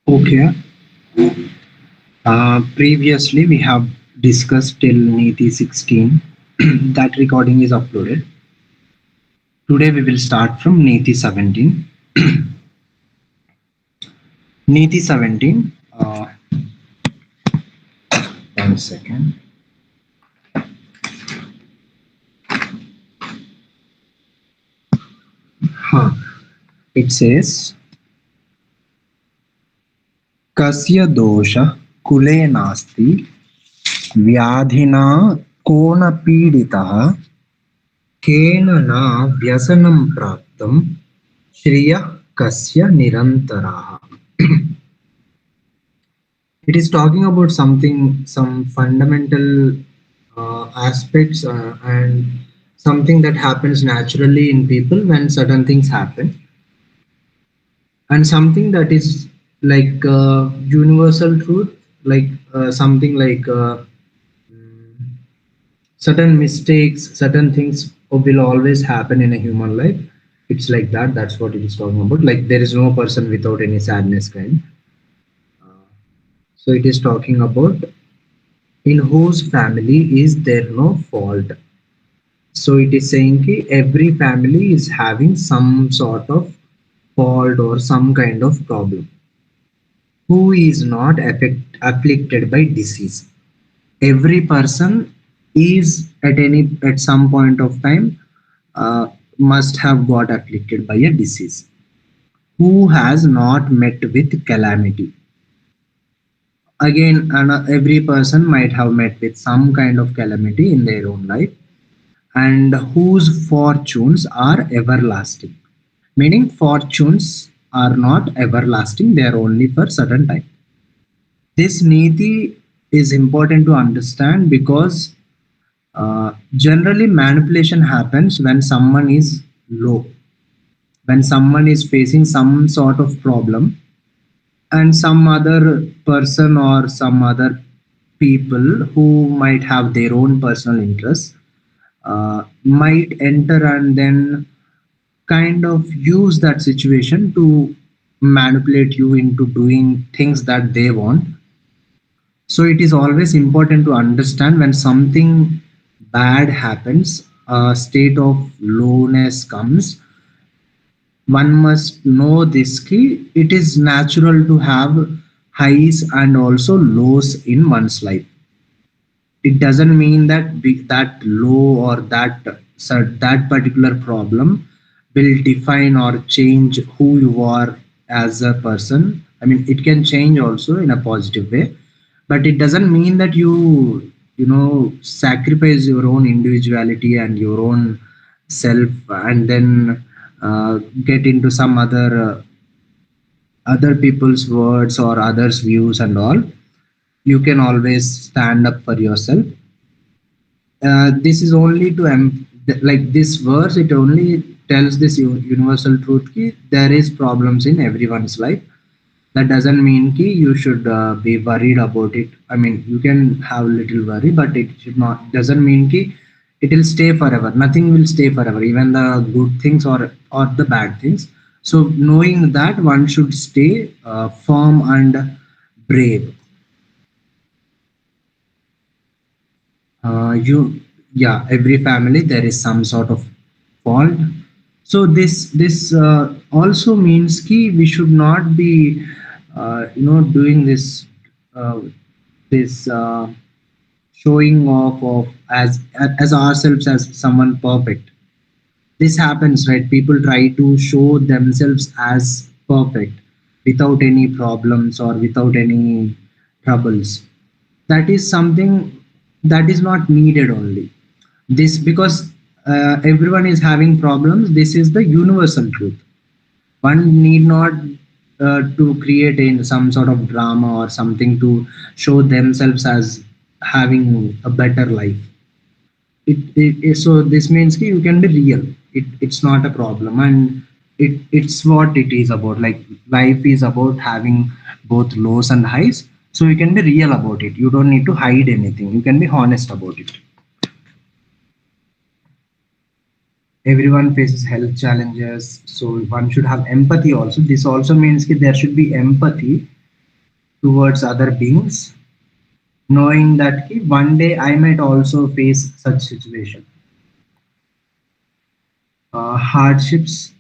Okay. Previously, we have discussed till Niti 16. That recording is uploaded. Today, we will start from Niti 17. Niti 17. 1 second. Huh. It says, Kasya dosha kule nasti vyadhina kona piditaha kena na vyasanam praptam shriya kasya nirantaraha. It is talking about something, some fundamental aspects and something that happens naturally in people when certain things happen, and something that is like universal truth, like something like certain mistakes, certain things will always happen in a human life. It's like that. That's what it is talking about. Like there is no person without any sadness kind. So it is talking about in whose family is there no fault. So it is saying that every family is having some sort of fault or some kind of problem. Who is not afflicted by disease? Every person is at some point of time must have got afflicted by a disease. Who has not met with calamity? Again, every person might have met with some kind of calamity in their own life, and whose fortunes are everlasting. Meaning, fortunes are not everlasting, they are only for certain time. This niti is important to understand because generally manipulation happens when someone is low, when someone is facing some sort of problem, and some other person or some other people who might have their own personal interests might enter and then kind of use that situation to manipulate you into doing things that they want. So it is always important to understand when something bad happens, a state of lowness comes. One must know this key. It is natural to have highs and also lows in one's life. It doesn't mean that that low or that particular problem will define or change who you are as a person. I mean, it can change also in a positive way, but it doesn't mean that you sacrifice your own individuality and your own self and then get into some other people's words or others views and all. You can always stand up for yourself. This is only to like this verse, it only tells this universal truth ki there is problems in everyone's life. That doesn't mean ki you should be worried about it. I mean, you can have little worry, but it should not, doesn't mean ki it will stay forever. Nothing will stay forever, even the good things or the bad things. So knowing that, one should stay firm and brave. You Yeah, every family there is some sort of fault. So this also means ki we should not be doing uh, this showing off of as ourselves as someone perfect. This happens, right? People try to show themselves as perfect without any problems or without any troubles. That is something that is not needed only. This because everyone is having problems. This is the universal truth. One need not to create in some sort of drama or something to show themselves as having a better life. So this means ki you can be real. It's not a problem, and it's what it is about. Like life is about having both lows and highs. So you can be real about it. You don't need to hide anything. You can be honest about it. Everyone faces health challenges, so one should have empathy also. This also means that there should be empathy towards other beings, knowing that one day I might also face such situation, hardships.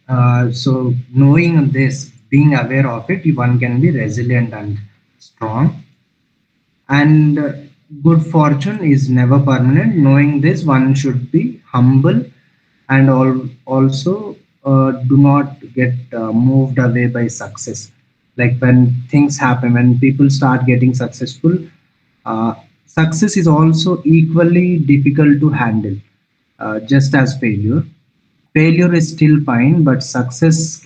So knowing this, being aware of it, one can be resilient and strong. And good fortune is never permanent. Knowing this, one should be humble and also do not get moved away by success. Like when things happen, when people start getting successful, uh, success is also equally difficult to handle, just as failure. Failure is still fine, but success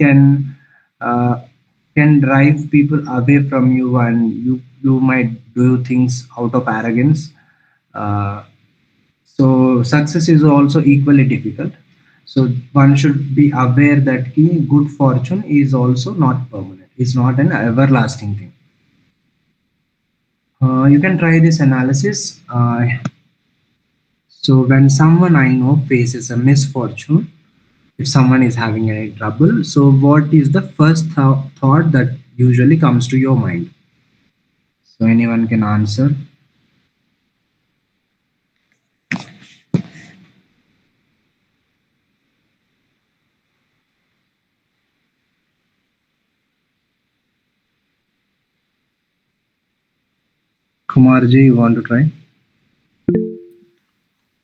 uh, can drive people away from you, and you might do things out of arrogance. Uh, so success is also equally difficult. So one should be aware that good fortune is also not permanent. It's not an everlasting thing. You can try this analysis. So when someone I know faces a misfortune, if someone is having any trouble, so what is the first thought that usually comes to your mind? So anyone can answer. Kumarji, you want to try?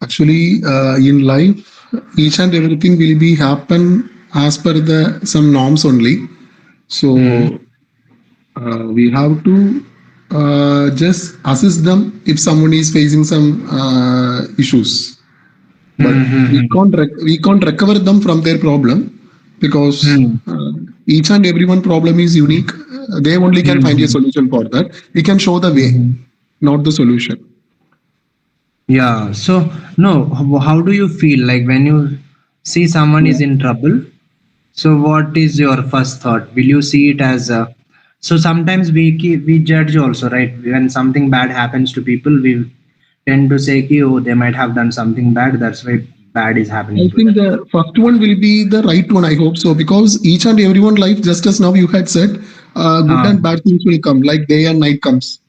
Actually, in life, each and everything will be happen as per the some norms only. Hmm. So we have to just assist them if someone is facing some issues. But Hmm. Hmm. we can't recover them from their problem because Hmm. each and every one problem is unique. They only can Hmm. find a Hmm. solution for that. We can show the way, Hmm. not the solution. Yeah. So no, how do you feel like when you see someone is Yeah. in trouble? So what is your first thought? Will you see it as a, so sometimes we judge also, right? When something bad happens to people, we tend to say ki, oh, they might have done something bad, that's why bad is happening I to think them. the first one will be the right one. I hope so because each and everyone life, just as now you had said, good Ah, and bad things will come, like day and night comes.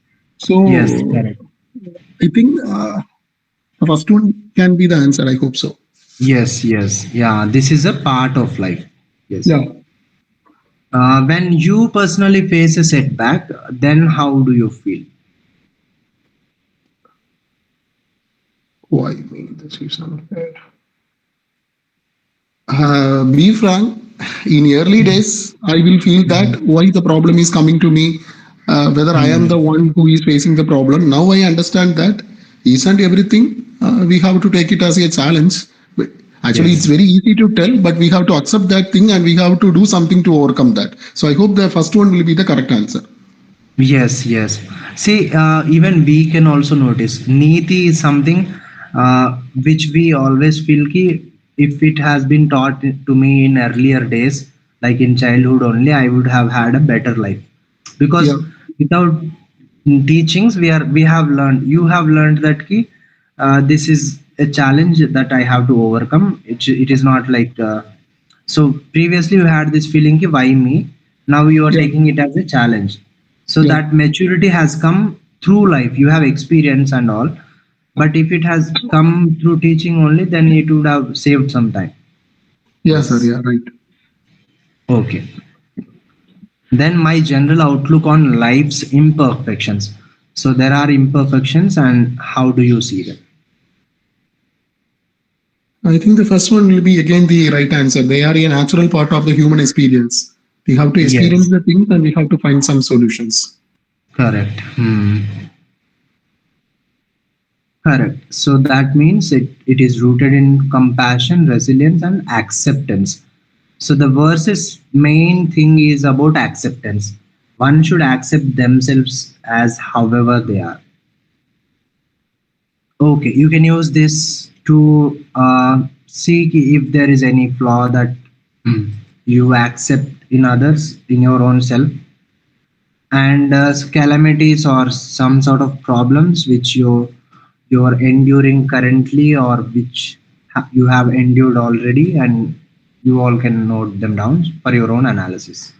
yes, So correct. I think the first one can be the answer. I hope so. Yes, yes. Yeah, this is a part of life. Yes. Yeah. When you personally face a setback, then how do you feel? Why me? This is unfair. Be frank, in early days, I will feel Mhm. that why the problem is coming to me, whether I am the Mhm. one who is facing the problem. Now I understand that each and everything, we have to take it as a challenge. But actually, it's Yes. very easy to tell, but we have to accept that thing and we have to do something to overcome that. So I hope the first one will be the correct answer. Yes, yes. See, even we can also notice Niti is something which we always feel ki if it has been taught to me in earlier days, like in childhood only, I would have had a better life. Because Yeah, without teachings, we have learned. You have learned that ki this is a challenge that I have to overcome. It is not like so previously you had this feeling ki why me? Now you are yeah, taking it as a challenge. So yeah, that maturity has come through life. You have experience and all. But if it has come through teaching only, then it would have saved some time. yeah, sir. Yes. Yeah, right. Okay. Then my general outlook on life's imperfections. So there are imperfections, and how do you see them? I think the first one will be again the right answer. They are a natural part of the human experience. We have to experience Yes, the things and we have to find some solutions. correct. Hmm. Correct. So that means it is rooted in compassion, resilience, and acceptance. So the verse's main thing is about acceptance. One should accept themselves as however they are. Okay, you can use this to see if there is any flaw that you accept in others, in your own self, and calamities or some sort of problems which you are enduring currently or which you have endured already, and you all can note them down for your own analysis.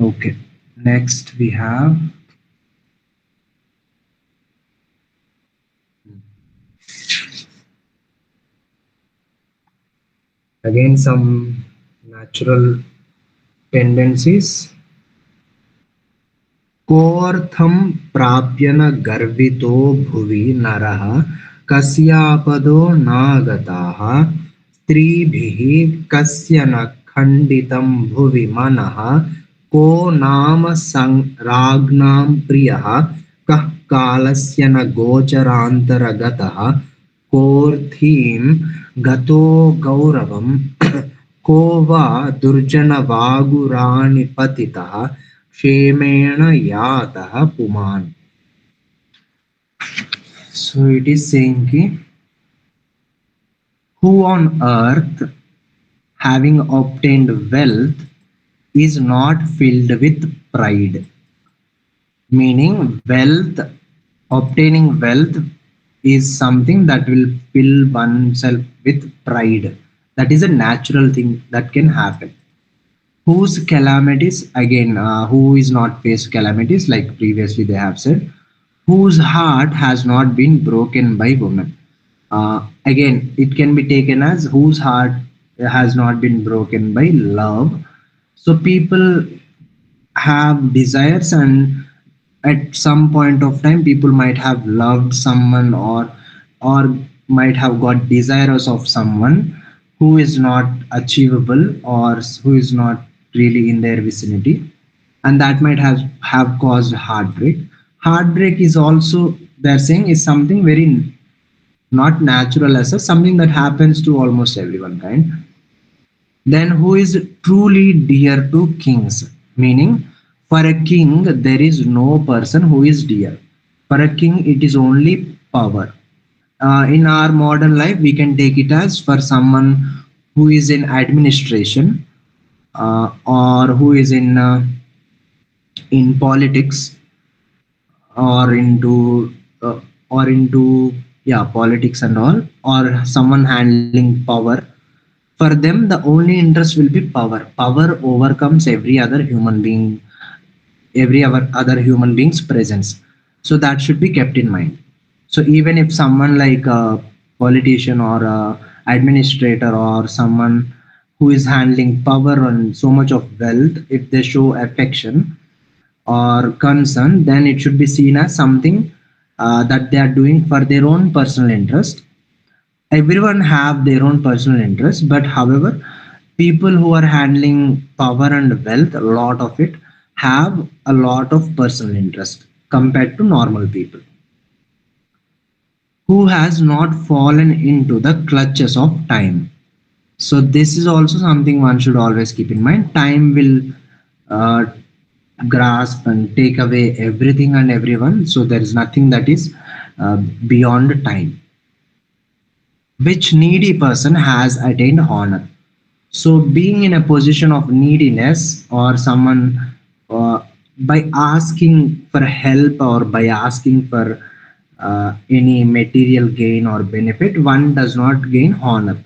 Okay. Next we have again some natural tendencies. कोऽर्थं प्राप्य न गर्वितो भुवि नरः कस्यापदो नागताः स्त्रीभिः कस्य न खण्डितं भुवि मनः को नाम राज्ञां प्रियः कः कालस्य न गोचरान्तरगतः कोऽर्थीं गतो गौरवं को वा दुर्जनवागुरानिपतितः क्षेमेण यातः पुमान्. So it is saying ki, who on earth having obtained wealth is not filled with pride, meaning wealth, obtaining wealth is something that will fill oneself with pride. That is a natural thing that can happen. Whose calamities, again, who is not faced calamities, like previously they have said, whose heart has not been broken by women. Again, it can be taken as whose heart has not been broken by love. So people have desires, and at some point of time people might have loved someone, or might have got desires of someone who is not achievable, or who is not really in their vicinity, and that might have caused heartbreak. Heartbreak is also, they're saying, is something very not natural, as such, something that happens to almost everyone kind. Then who is truly dear to kings, meaning for a king there is no person who is dear. For a king it is only power. In our modern life we can take it as for someone who is in administration, or who is in politics, or into yeah, politics and all, or someone handling power. For them the only interest will be power. Power overcomes every other human being, every other human being's presence. So that should be kept in mind. So even if someone like a politician or a administrator or someone who is handling power and so much of wealth, if they show affection or concern, then it should be seen as something that they are doing for their own personal interest. Everyone have their own personal interest, but however, people who are handling power and wealth, a lot of it, have a lot of personal interest compared to normal people who has not fallen into the clutches of time. So this is also something one should always keep in mind. Time will uh, grasp and take away everything and everyone, so there is nothing that is beyond time. Which needy person has attained honor? So, being in a position of neediness, or someone by asking for help, or by asking for any material gain or benefit, one does not gain honor.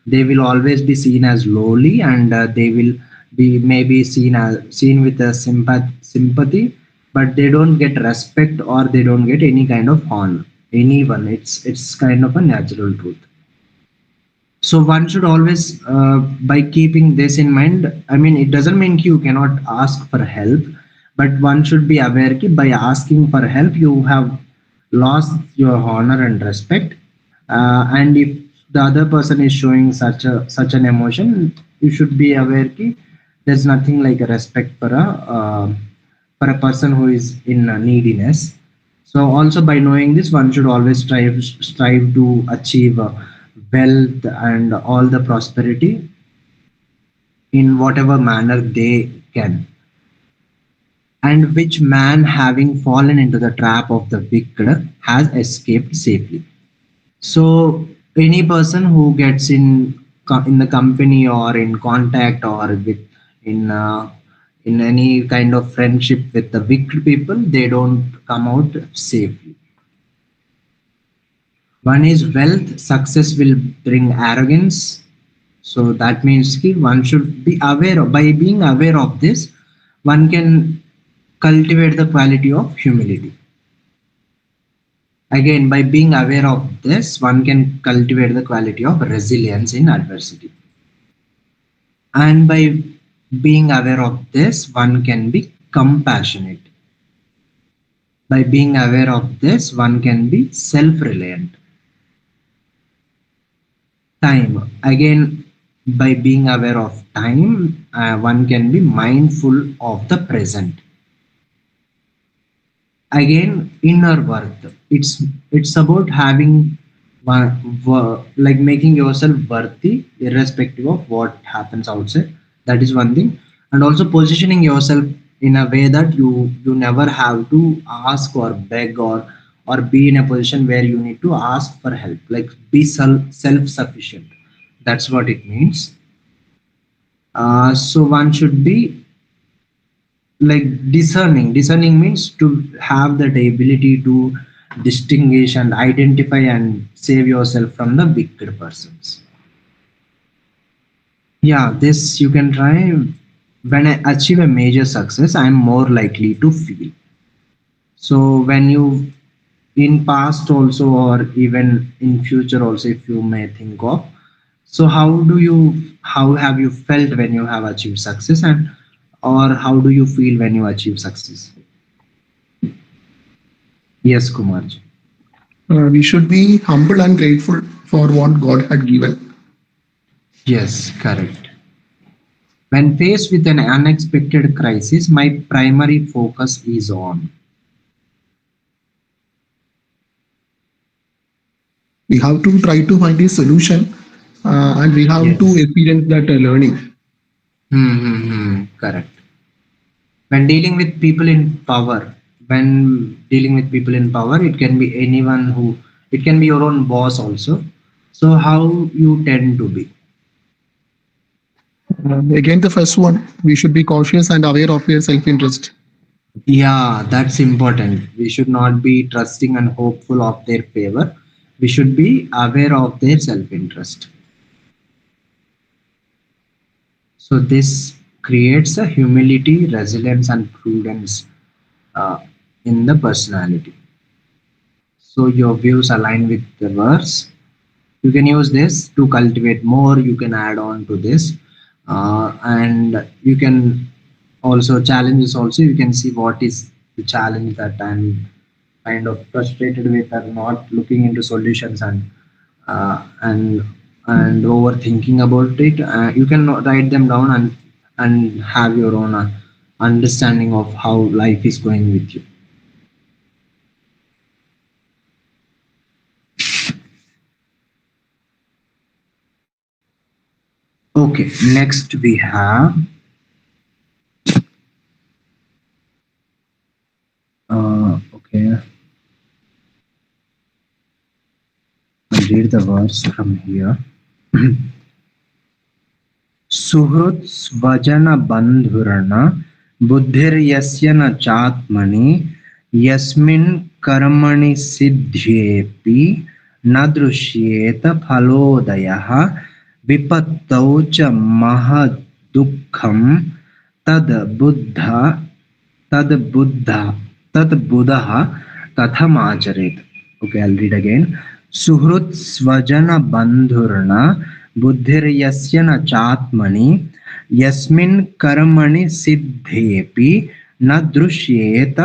They will always be seen as lowly, and they will be maybe seen with a sympathy, but they don't get respect, or they don't get any kind of honor. Anyone, it's kind of a natural truth. So one should always, by keeping this in mind, I mean, it doesn't mean you cannot ask for help, but one should be aware that by asking for help, you have lost your honor and respect. And if the other person is showing such an emotion, you should be aware that there's nothing like a respect for a person who is in neediness. So also by knowing this, one should always strive to achieve wealth and all the prosperity in whatever manner they can. And which man, having fallen into the trap of the wicked, has escaped safely. So any person who gets in the company, or in contact, or with in any kind of friendship with the wicked people, they don't come out safely. One is wealth, success will bring arrogance. So that means ki one should be aware of, by being aware of this, one can cultivate the quality of humility. Again, by being aware of this, one can cultivate the quality of resilience in adversity. And by being aware of this, one can be compassionate. By being aware of this, one can be self reliant. Time. Again, by being aware of time, one can be mindful of the present. Again, inner worth. It's about having like making yourself worthy irrespective of what happens outside. That is one thing. And also positioning yourself in a way that you never have to ask or beg, or be in a position where you need to ask for help, like be self sufficient. That's what it means. So one should be like discerning means to have that ability to distinguish and identify and save yourself from the wicked persons. Yeah, this you can try. When I achieve a major success, I'm more likely to feel. So when you, in past also, or even in future also, if you may think of, so how have you felt when you have achieved success, and or how do you feel when you achieve success? Yes, Kumar. We should be humble and grateful for what God had given. Yes, correct. When faced with an unexpected crisis, my primary focus is on. We have to try to find a solution, and we have to Yes. experience that learning. Correct. When dealing with people in power, when dealing with people in power, it can be anyone who, it can be your own boss also. So, how you tend to be? Again, the first one, we should be cautious and aware of their self-interest. Yeah, that's important. We should not be trusting and hopeful of their favor. We should be aware of their self interest. So this creates a humility, resilience, and prudence uh, in the personality. So your views align with the verse. You can use this to cultivate more. You can add on to this, and you can also challenges. Also, you can see what is the challenge that I'm kind of frustrated with, or not looking into solutions, uh, and and overthinking about it. You can write them down and have your own understanding of how life is going with you. Okay, next we have okay, I'll read the verse from here. सुहृत् स्वजन बंधुर्न बुद्धिर्यस्य न चात्मनि यस्मिन् कर्मणि सिद्ध्येपि न दृश्येत फलोदयः विपत्तौ च महदुःखं तद् बुद्ध तद् बुद्ध तद् बुधः कथमाचरेत्. Okay, I'll read again. सुहृत् स्वजन बंधुर्न बुद्धिर्यस्य न चात्मनि यस्मिन् कर्मणि सिद्धेपि न दृश्येत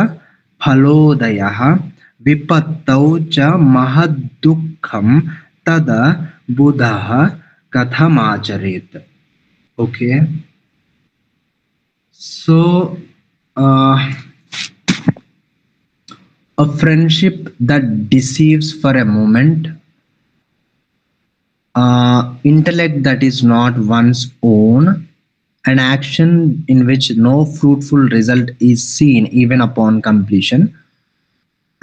फलोदयः विपत्तौ च महद्दुःखं तद बुधः कथमाचरेत्. Okay, so uh, a friendship that deceives for a moment, intellect that is not one's own, an action in which no fruitful result is seen even upon completion,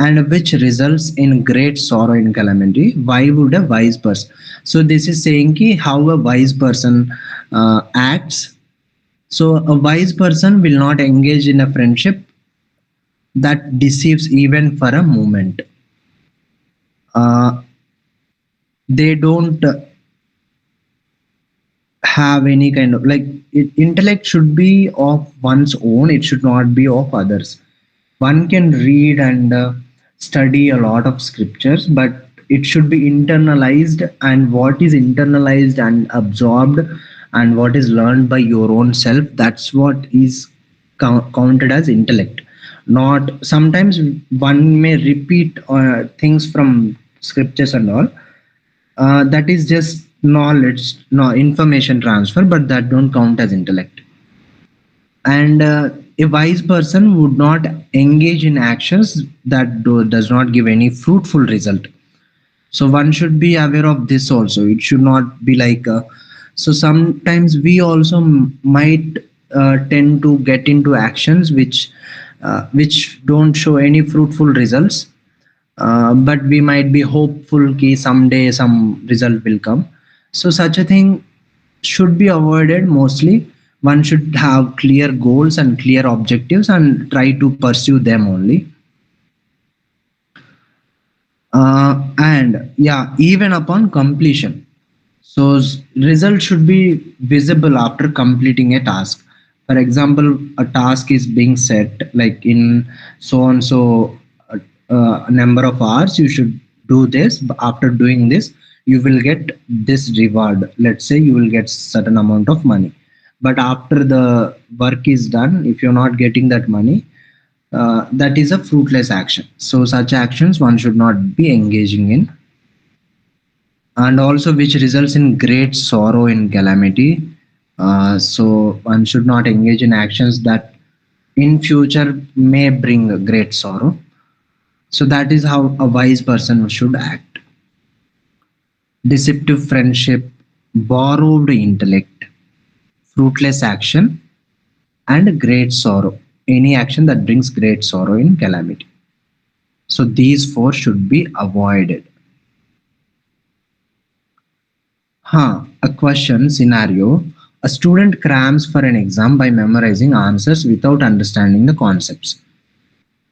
and which results in great sorrow and calamity. Why would a wise person? So this is saying ki how a wise person acts. So a wise person will not engage in a friendship that deceives even for a moment. Uh, they don't have any kind of like intellect should be of one's own, it should not be of others. One can read and study a lot of scriptures, but it should be internalized, and what is internalized and absorbed and what is learned by your own self, that's what is counted as intellect. Not sometimes one may repeat things from scriptures and all, that is just knowledge, no information transfer, but that don't count as intellect. And a wise person would not engage in actions that does not give any fruitful result. So one should be aware of this also. It should not be like so sometimes we also might tend to get into actions which don't show any fruitful results, but we might be hopeful that someday some result will come. So such a thing should be avoided mostly. One should have clear goals and clear objectives and try to pursue them only. And yeah, even upon completion. So result should be visible after completing a task. For example, a task is being set like in so and so number of hours you should do this. After doing this, you will get this reward. Let's say you will get certain amount of money. But after the work is done, if you're not getting that money, that is a fruitless action. So such actions one should not be engaging in, and also which results in great sorrow in calamity. So one should not engage in actions that in future may bring great sorrow. So that is how a wise person should act. Deceptive friendship, borrowed intellect, fruitless action, and great sorrow. Any action that brings great sorrow in calamity. So these four should be avoided. A question scenario. A student crams for an exam by memorizing answers without understanding the concepts.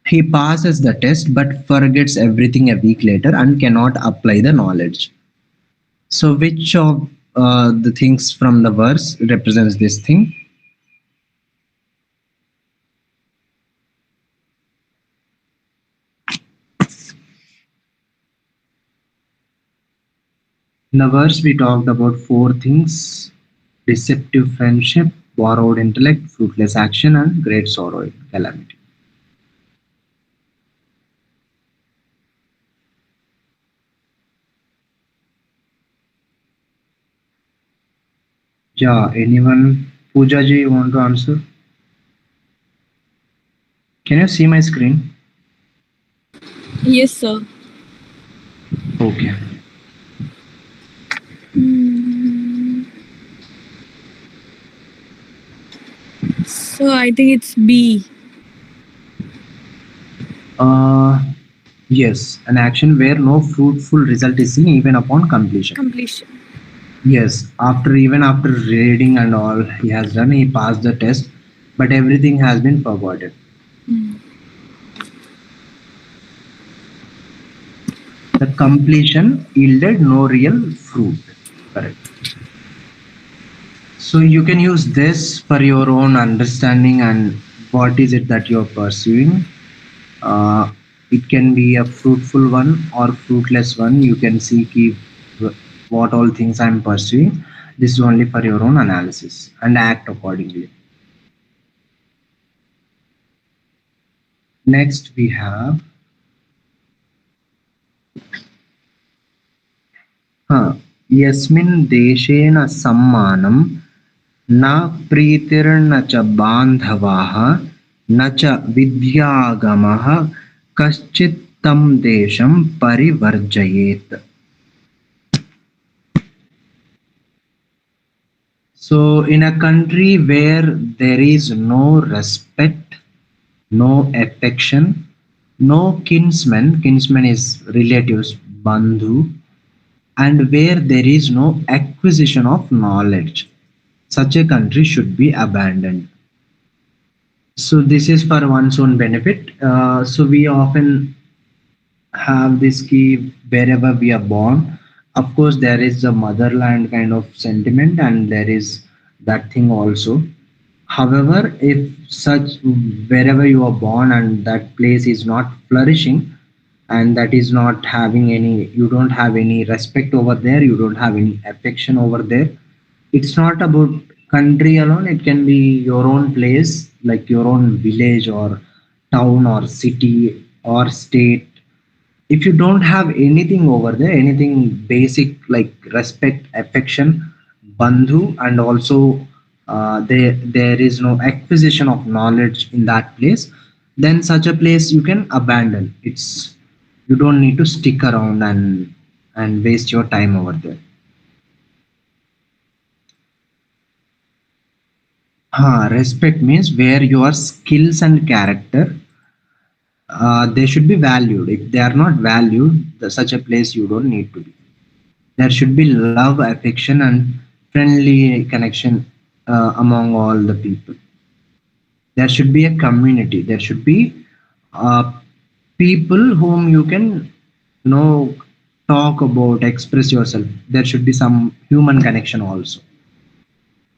He passes the test but forgets everything a week later and cannot apply the knowledge. So, which of the things from the verse represents this thing? In the verse, we talked about four things: deceptive friendship, borrowed intellect, fruitless action, and great sorrow and calamity. Yeah, anyone? Pooja ji, you want to answer? Can you see my screen? Yes, sir. Okay. Mm, so I think it's B. Uh, yes, an action where no fruitful result is seen even upon completion. Completion. Yes, even after reading and all he has done, he passed the test, but everything has been forgotten. Mm. The completion yielded no real fruit. Correct. So you can use this for your own understanding and what is it that you're pursuing. Uh, it can be a fruitful one or fruitless one. You can see what all things I'm pursuing. This is only for your own analysis and act accordingly. Next, we have यस्मिन् देशेन सम्मानं न प्रीतिर्न च बान्धवाः न च विद्यागमः कश्चित् तं देशं परिवर्जयेत्. So, in a country where there is no respect, no affection, no kinsman is relatives, bandhu, and where there is no acquisition of knowledge, such a country should be abandoned. So, this is for one's own benefit. So, we often have this key wherever we are born. Of course, there is a motherland kind of sentiment, and there is that thing also. However, if such wherever you are born and that place is not flourishing, and that is not having any, you don't have any respect over there, you don't have any affection over there. It's not about country alone, it can be your own place, like your own village or town or city or state. If you don't have anything over there, anything basic like respect, affection, bandhu, and also there is no acquisition of knowledge in that place, then such a place you can abandon. It's, you don't need to stick around and waste your time over there. Respect means where your skills and character, they should be valued. If they are not valued, such a place you don't need to be. There should be love, affection, and friendly connection among all the people. There should be a community. There should be uh, people whom you can, you know, talk about, express yourself. There should be some human connection also,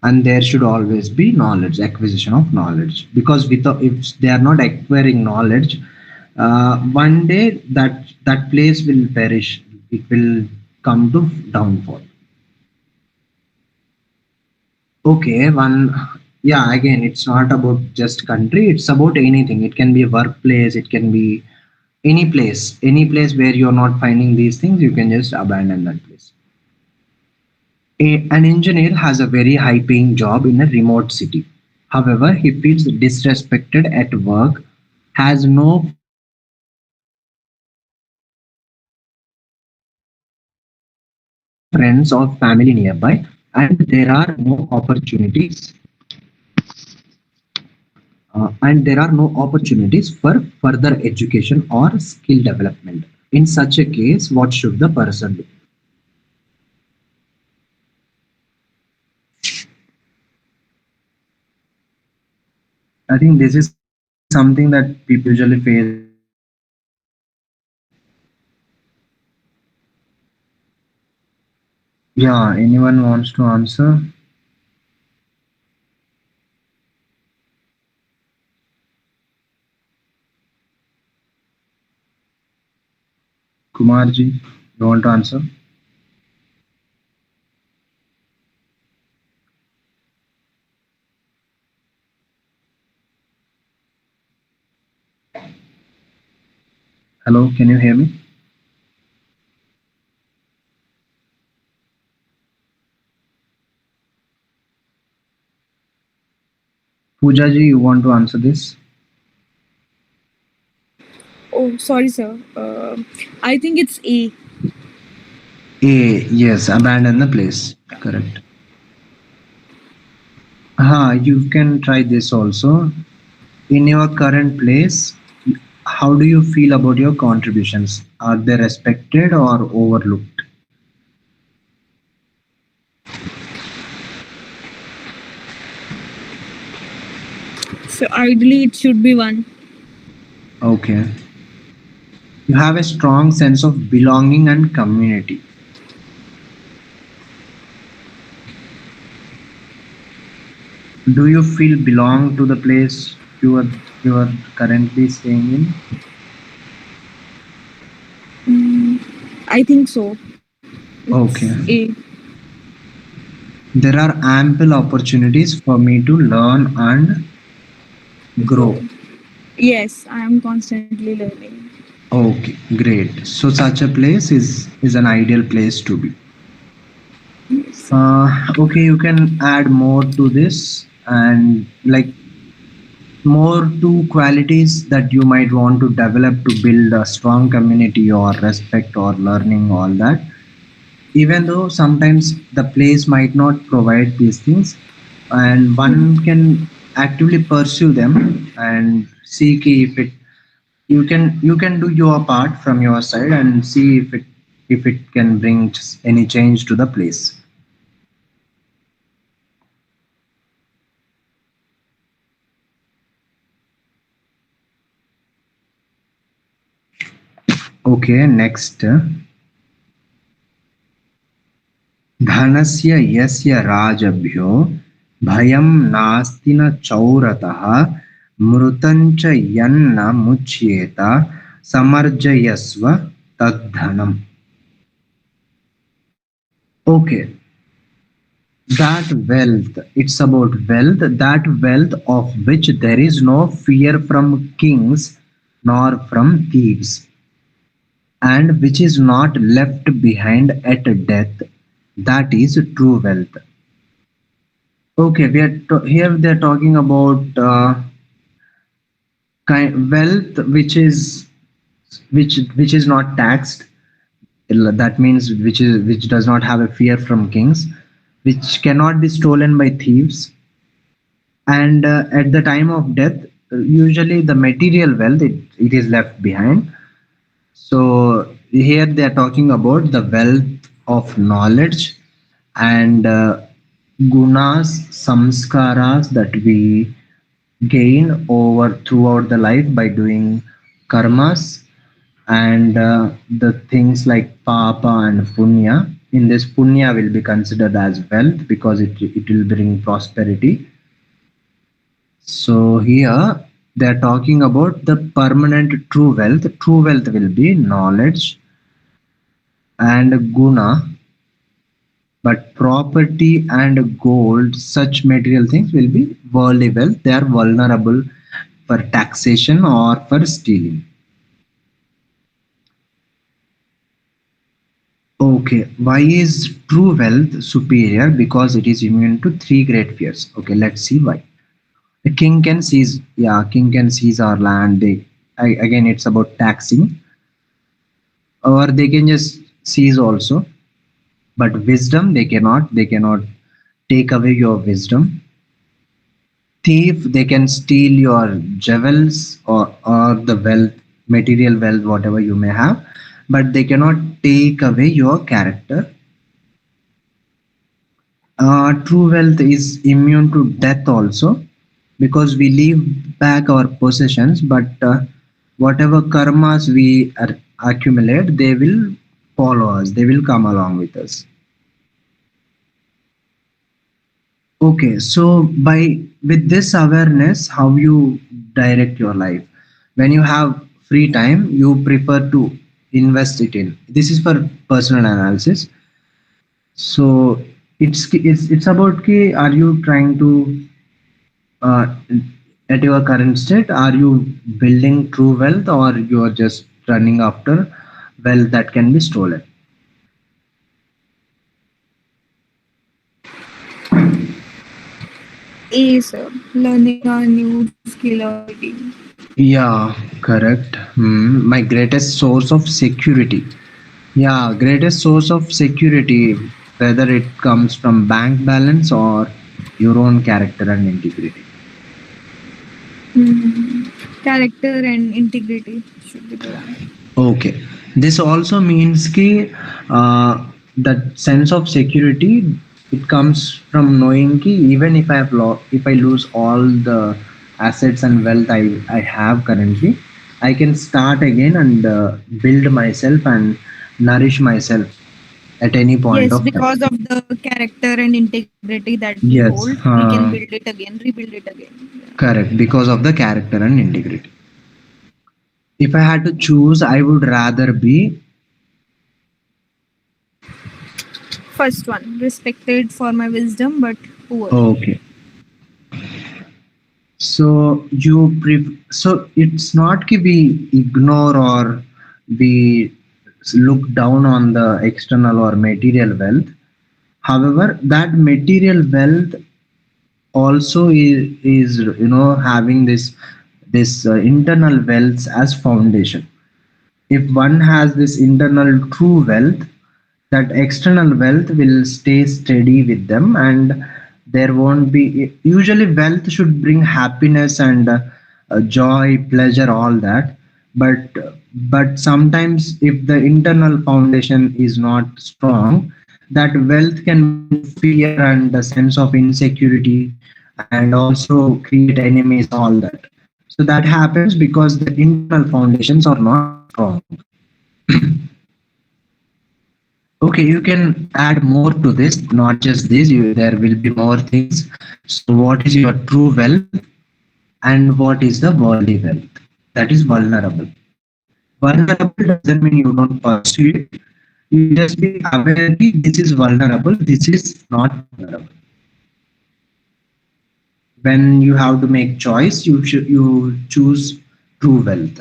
and there should always be knowledge, acquisition of knowledge. Because without, if they are not acquiring knowledge, one day that place will perish. It will come to downfall. Okay, one, yeah, again, it's not about just country, it's about anything. It can be a workplace, it can be any place where you're not finding these things, you can just abandon that place. An engineer has a very high paying job in a remote city. However, he feels disrespected at work, has no friends or family nearby, and there are no opportunities. And there are no opportunities for further education or skill development. In such a case, what should the person do? I think this is something that people usually face in their life. Yeah, anyone wants to answer? Kumarji, you want to answer? Hello, can you hear me? Poojaji, you want to answer this? Oh, sorry, sir. I think it's A. A, yes, abandon the place. Correct. You can try this also. In your current place, how do you feel about your contributions? Are they respected or overlooked? So ideally, it should be one. Okay. You have a strong sense of belonging and community. Do you feel belong to the place you are currently staying in? Mm, I think so. It's Okay. A. There are ample opportunities for me to learn and Grow. grow. Yes, I am constantly learning. Okay, great. So such a place is an ideal place to be. Yes, sir. Okay, you can add more to this, and like more to qualities that you might want to develop to build a strong community or respect or learning, all that. Even though sometimes the place might not provide these things, and one can actively pursue them and seek if it, you can do your part from your side and see if it can bring any change to the place. Okay, next. धनस्य यस्य राजभ्यो भयं नास्ति न चौरतः मृतं च यन्न मुच्येत समर्जयस्व तद्धनम्. Okay, that wealth, it's about wealth, that wealth of which there is no fear from kings nor from thieves, and which is not left behind at death, that is true wealth. Okay, here they're talking about wealth which is not taxed. That means which does not have a fear from kings, which cannot be stolen by thieves, and at the time of death, usually the material wealth, it is left behind. So here they are talking about the wealth of knowledge and gunas, samskaras that we gain over throughout the life by doing karmas, and the things like papa and punya. In this, punya will be considered as wealth because it will bring prosperity. So here they are talking about the permanent true wealth. True wealth will be knowledge and guna, but property and gold, such material things will be worldly wealth. They are vulnerable for taxation or for stealing. Okay, why is true wealth superior? Because it is immune to three great fears. Okay, let's see why. The king can seize, yeah, king can seize our land. Again, it's about taxing, or they can just seize also. But wisdom, they cannot take away your wisdom. Thief, they can steal your jewels, or the wealth, material wealth, whatever you may have, but they cannot take away your character. True wealth is immune to death also, because we leave back our possessions, but whatever karmas we accumulate, they will follow us, they will come along with us. Okay, so by with this awareness, how you direct your life. When you have free time, you prefer to invest it in. This is for personal analysis. So it's about ki, are you trying to uh, at your current state, are you building true wealth, or you are just running after wealth that can be stolen? A, sir. Learning a new skill or ability. Yeah, correct. My greatest source of security. Yeah, greatest source of security, whether it comes from bank balance or your own character and integrity. Hmm. Character and integrity should be the one. Okay. This also means ki that sense of security, it comes from knowing ki even if if I lose all the assets and wealth I have currently, I can start again and build myself and nourish myself at any point Yes, of time. because of the character and integrity that we hold, Yes, we can build it again, rebuild it again. Yeah. correct. Because of the character and integrity. If I had to choose, I would rather be First one, respected for my wisdom but poor. okay. So it's not कि we ignore or we look down on the external or material wealth. However, that material wealth also is having this internal wealth as foundation. If one has this internal true wealth, that external wealth will stay steady with them, and there won't be, usually wealth should bring happiness and joy, pleasure, all that. But sometimes if the internal foundation is not strong, that wealth can bring fear and a sense of insecurity, and also create enemies, all that. So that happens because the internal foundations are not strong. Okay, you can add more to this, not just this, there will be more things. So, what is your true wealth and what is the worldly wealth? That is vulnerable. Vulnerable doesn't mean you don't pursue it. You just be aware that this is vulnerable, this is not vulnerable. When you have to make choice, you choose true wealth.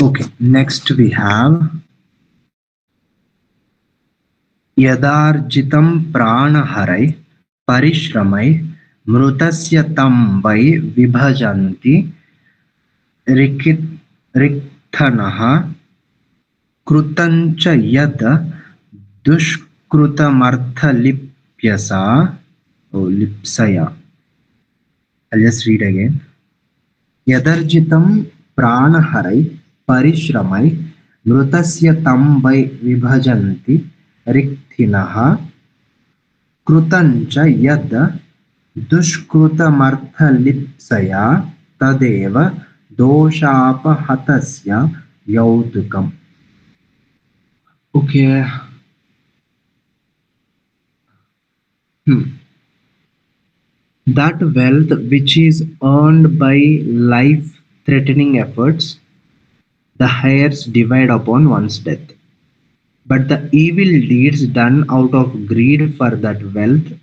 Okay, next we have यदार्जितं प्राणहरै परिश्रमै मृतस्य तं वै विभजन्ति रिकित् रिक्थनः कृतं च यत् दुष्कृतमर्थलिप्यसा लिप्सया. I'll just read again. यदर्जितं प्राणहरै परिश्रमै मृतस्य तं वै विभजन्ति रिक्थिनः कृतं च यद् दुष्कृतमर्थलिप्सया तदेव दोषापहतस्य यौतुकम्. Okay. That wealth which is earned by life threatening efforts, the heirs divide upon one's death. But the evil deeds done out of greed for that wealth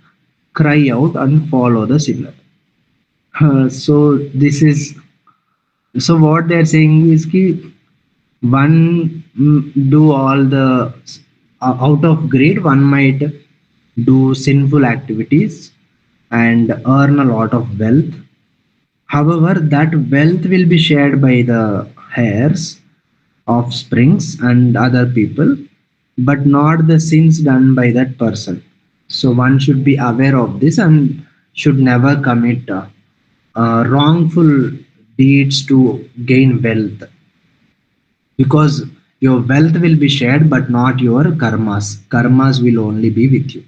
cry out and follow the sinner. So this is so what they are saying is ki one do all the out of greed one might do sinful activities and earn a lot of wealth. However, that wealth will be shared by the heirs, offsprings, and other people, but not the sins done by that person. So one should be aware of this and should never commit wrongful deeds to gain wealth, because your wealth will be shared but not your karmas will only be with you.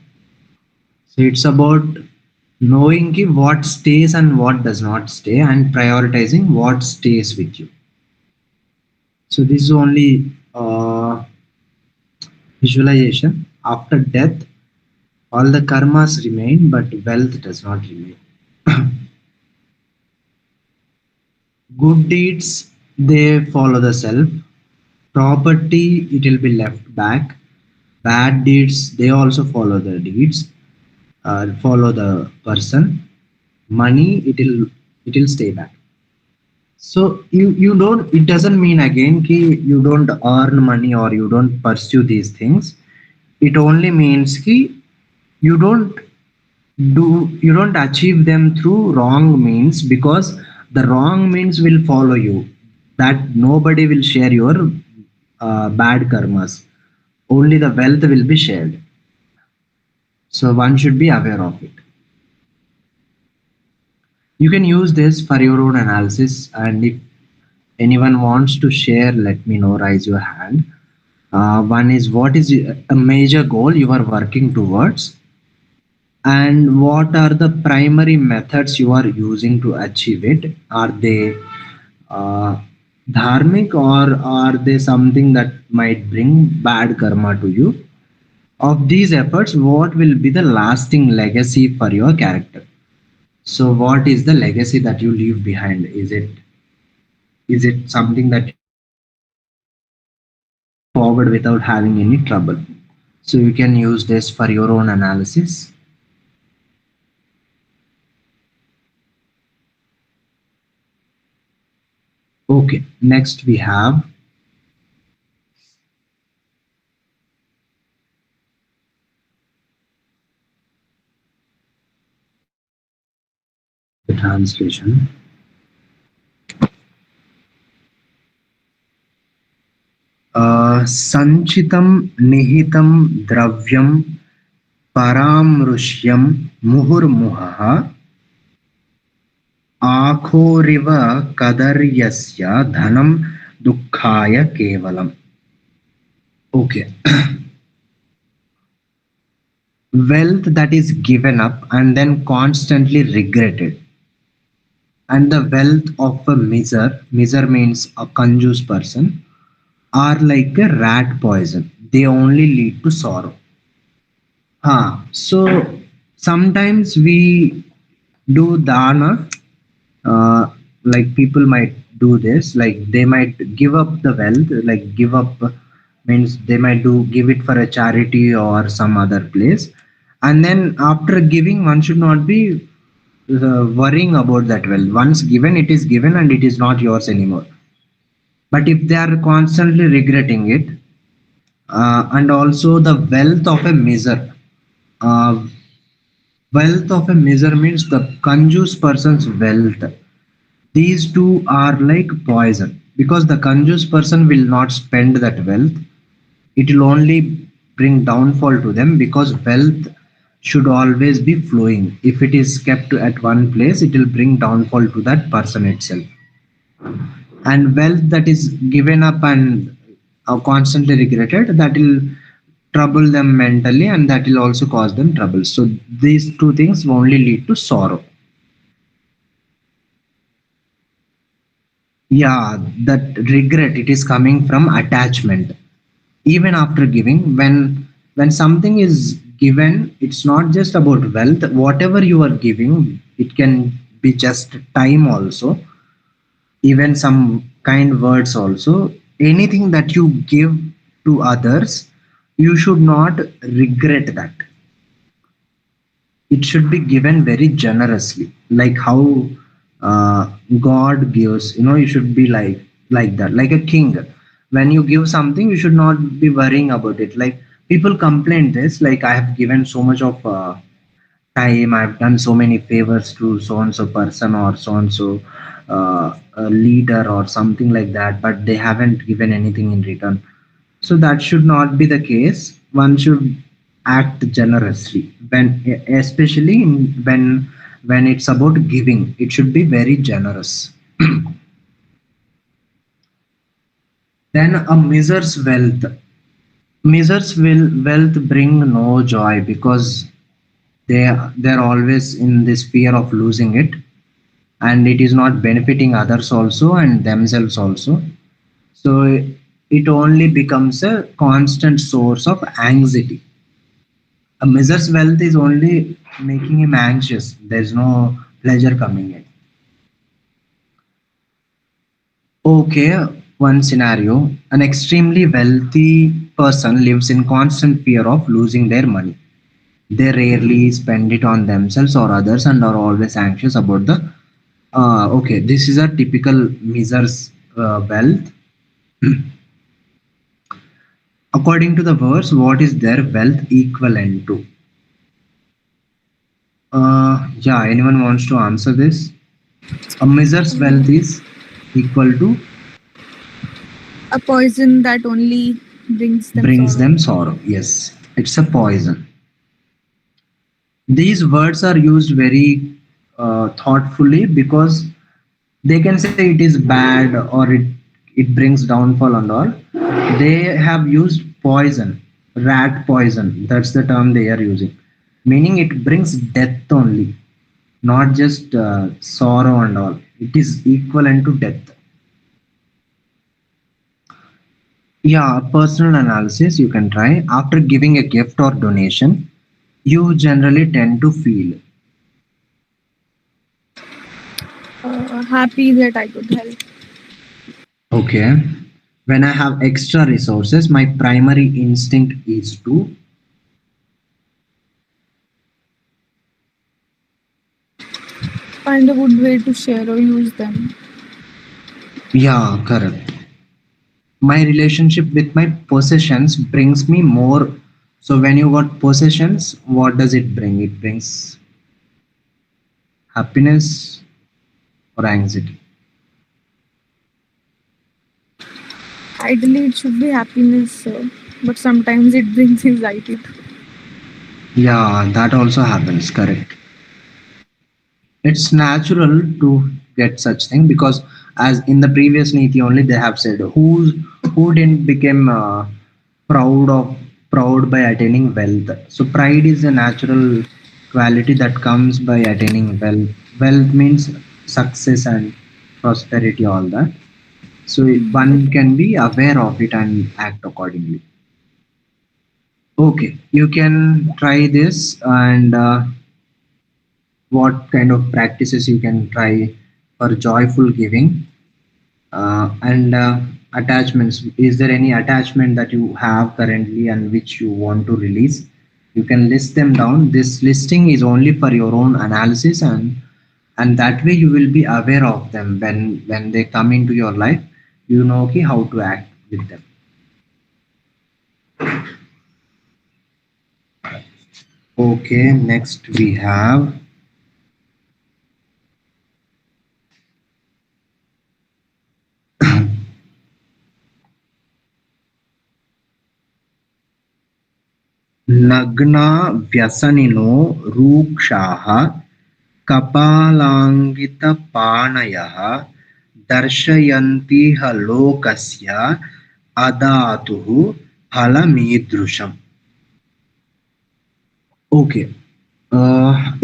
So it's about knowing what stays and what does not stay and prioritizing what stays with you. So this is only visualization. After death, all the karmas remain, but wealth does not remain. Good deeds, they follow the self. Property, it will be left back. Bad deeds, they also follow the deeds, follow the person. Money, it will stay back. So you don't. It doesn't mean again ki you don't earn money or you don't pursue these things. It only means ki you don't you don't achieve them through wrong means, because the wrong means will follow you. That nobody will share your bad karmas. Only the wealth will be shared. So one should be aware of it. You can use this for your own analysis, and if anyone wants to share, let me know. Raise your hand. One is what is a major goal you are working towards, and what are the primary methods you are using to achieve it? Are they uh, dharmic, or are they something that might bring bad karma to you? Of these efforts, what will be the lasting legacy for your character? So, what is the legacy that you leave behind? Is it something that you can move forward without having any trouble? So, you can use this for your own analysis. Okay, next we have the translation. Sanchitam nihitam dravyam paramrusyam muhurmuhaha आखोरिव कदर्यस्य Dhanam दुःखाय Kavalam. Okay. Wealth that is given up and then constantly regretted. and the wealth of a miser means a conjuice person, are like a rat poison. They only lead to sorrow. So sometimes we do dana, like people might do this, like they might give up the wealth, like give up means they might do give it for a charity or some other place, and then after giving, one should not be worrying about that wealth. Once given, it is given and it is not yours anymore. But if they are constantly regretting it, and also the wealth of a miser, uh, wealth of a miser means the conjuice person's wealth. These two are like poison, because the conjuice person will not spend that wealth. It will only bring downfall to them, because wealth should always be flowing. If it is kept at one place, it will bring downfall to that person itself. And wealth that is given up and constantly regretted, that will trouble them mentally, and that will also cause them trouble. So these two things only lead to sorrow. Yeah, that regret, it is coming from attachment. Even after giving, when something is given, it's not just about wealth. Whatever you are giving, it can be just time also, even some kind words also. Anything that you give to others, you should not regret that. It should be given very generously, like how god gives. You should be like that, like a king. When you give something, you should not be worrying about it. Like people complain this, like I have given so much of time, I've done so many favors to so and so person or so and so leader or something like that, but they haven't given anything in return. So that should not be the case. One should act generously, especially when it's about giving. It should be very generous. Then a miser's wealth. Miser's will wealth bring no joy, because they're always in this fear of losing it, and it is not benefiting others also and themselves also. So it only becomes a constant source of anxiety. A miser's wealth is only making him anxious. There's no pleasure coming in. Okay, one scenario. An extremely wealthy person lives in constant fear of losing their money. They rarely spend it on themselves or others and are always anxious about the. Okay, this is a typical miser's wealth. According to the verse, what is their wealth equivalent to? Yeah, anyone wants to answer this? A miser's wealth is equal to A poison that only brings them brings sorrow. them sorrow. Yes, it's a poison. These words are used very thoughtfully, because they can say it is bad or it brings downfall and all. They have used poison, rat poison. That's the term they are using, meaning it brings death only, not just sorrow and all. It is equivalent to death. Yeah, personal analysis you can try. After giving a gift or donation, you generally tend to feel. Happy that I could help. Okay. When I have extra resources, my primary instinct is to. Find a good way to share or use them. Yeah, correct. My relationship with my possessions brings me more. So when you got possessions, what does it bring? It brings happiness or anxiety. Ideally, it should be happiness, but sometimes it brings anxiety too. Yeah, that also happens. Correct. It's natural to get such thing, because as in the previous Niti only they have said who didn't become proud of proud by attaining wealth. So pride is a natural quality that comes by attaining wealth. Wealth means success and prosperity, all that. So But one can be aware of it and act accordingly. Okay, you can try this, and what kind of practices you can try for joyful giving, and attachments. Is there any attachment that you have currently and which you want to release? You can list them down. This listing is only for your own analysis, and that way you will be aware of them when they come into your life. You know, okay, how to act with them. Okay, next we have Nagna Vyasanino Rukshaha कपालाङ्गितपाणयः दर्शयन्तीह लोकस्य अदातुः फलमीदृशम्. Okay.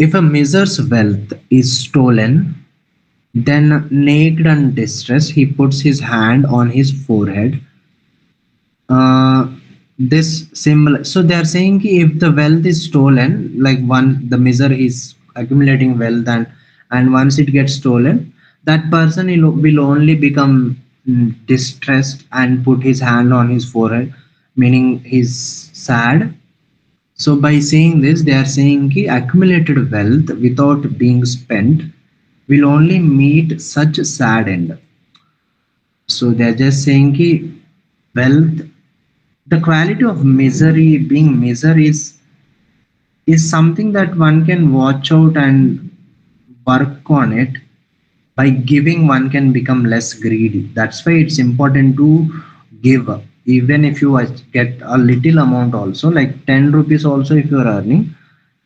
If a miser's wealth is stolen, then naked and distressed, he puts his hand on his forehead. uh, this symbol, so they are saying ki if the wealth is stolen, like one the miser is accumulating wealth, and once it gets stolen, that person will only become distressed and put his hand on his forehead, meaning he's sad. So by saying this, they are saying ki accumulated wealth without being spent will only meet such a sad end. So they are just saying ki wealth, the quality of misery, being misery is something that one can watch out and work on it. By giving, one can become less greedy. That's why it's important to give, even if you get a little amount also, like 10 rupees also. If you are earning,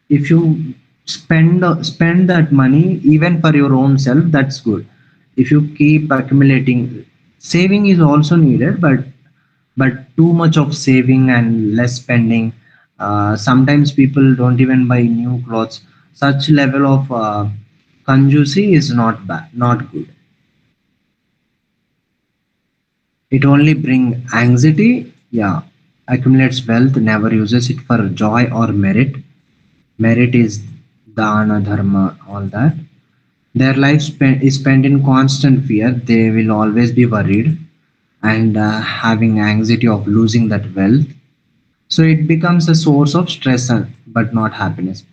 if you spend that money even for your own self, that's good. If you keep accumulating, saving is also needed, but too much of saving and less spending, sometimes people don't even buy new clothes. Such level of conjugacy is not bad, not good. It only bring anxiety. Yeah, accumulates wealth, never uses it for joy or merit. Merit is dana, dharma, all that. Their life is spent in constant fear. They will always be worried and having anxiety of losing that wealth. So it becomes a source of stress, but not happiness.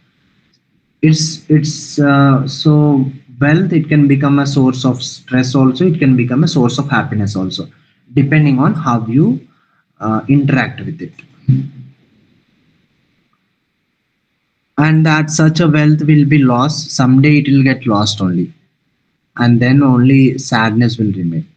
It's so wealth, it can become a source of stress also. It can become a source of happiness also, depending on how you interact with it. And that such a wealth will be lost someday. It will get lost only, and then only sadness will remain.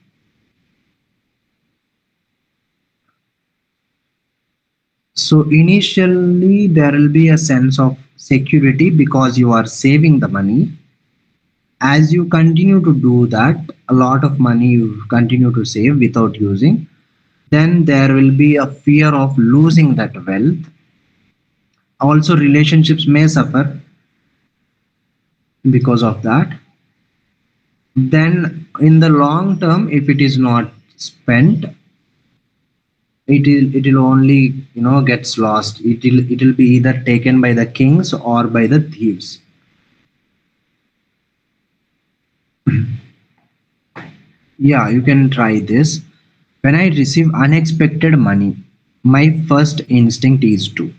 So initially there will be a sense of security because you are saving the money. As you continue to do that, a lot of money you continue to save without using, then there will be a fear of losing that wealth. Also relationships may suffer because of that. Then in the long term, if it is not spent, it will only, gets lost. It will be either taken by the kings or by the thieves. Yeah, you can try this. When I receive unexpected money, my first instinct is to,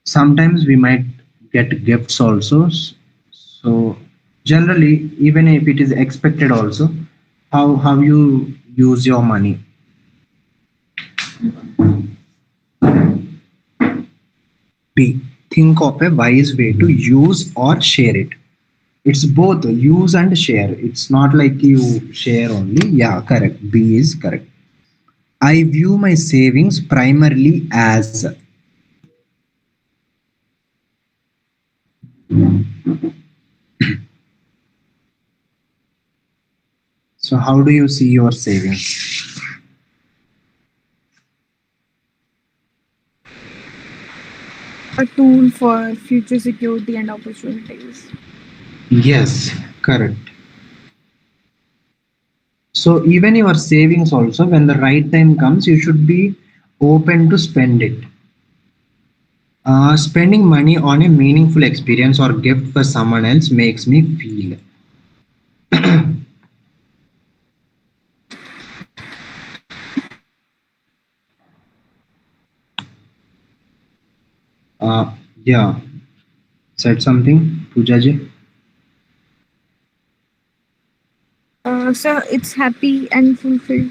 sometimes we might get gifts also. So generally, even if it is expected also, how you use your money. B, think of a wise way to use or share it. It's both use and share. It's not like you share only. Yeah, correct. B is correct. I view my savings primarily as. So how do you see your savings? A tool for future security and opportunities. Yes, correct. So even your savings also, when the right time comes, you should be open to spend it. Spending money on a meaningful experience or gift for someone else makes me feel. Uh, yeah, said something, Poojaji? So it's happy and fulfilled.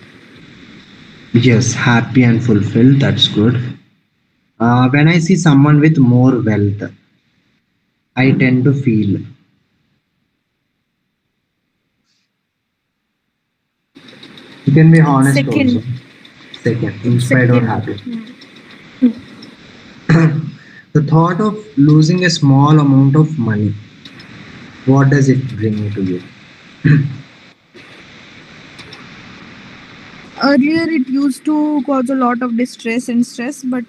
Yes, happy and fulfilled. That's good. When I see someone with more wealth, I tend to feel. You can be honest Second, also. Second, it's inspired or second. happy. The thought of losing a small amount of money, what does it bring to you? Earlier, it used to cause a lot of distress and stress, but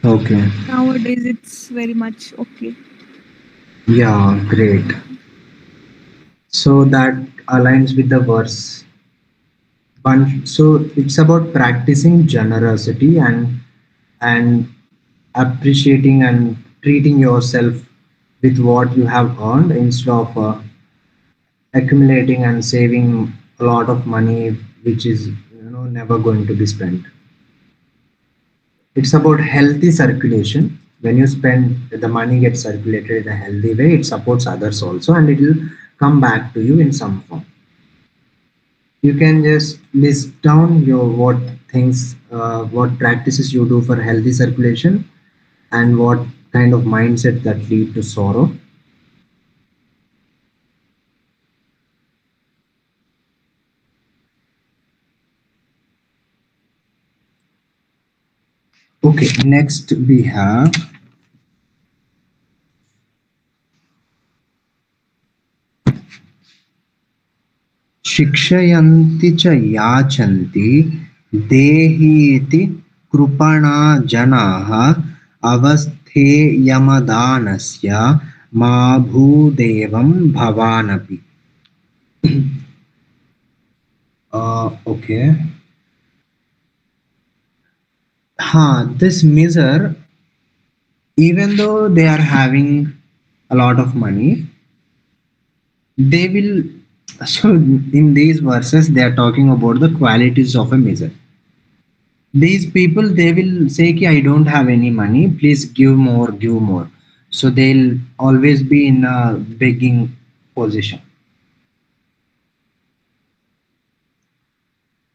Okay. nowadays it's very much okay. Yeah, great. So that aligns with the verse. So it's about practicing generosity and appreciating and treating yourself with what you have earned instead of accumulating and saving a lot of money which is never going to be spent. It's about healthy circulation. When you spend, the money gets circulated in a healthy way, it supports others also, and it will come back to you in some form. You can just list down your what things, what practices you do for healthy circulation, and what kind of mindset that lead to sorrow. Okay, next we have शिक्षयन्ति च याचन्ति देहीति कृपणा जनाः अवस्थेयमदानस्य मा भूदेवं भवानपि. Okay. This miser, even though they are having a lot of money, they will. So in these verses, they are talking about the qualities of a miser. These people, they will say, Ki, I don't have any money, please give more, give more. So they'll always be in a begging position.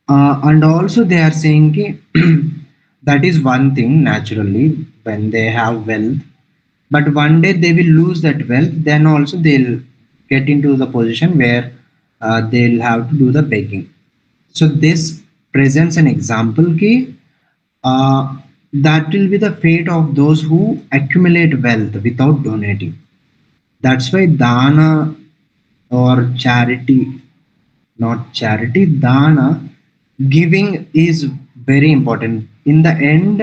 And also, they are saying ki, that is one thing naturally when they have wealth. But one day they will lose that wealth, then also they'll get into the position where they'll have to do the begging. So this presents an example ki, uh, that will be the fate of those who accumulate wealth without donating. That's why dana or charity, not charity, dana, giving is very important. In the end,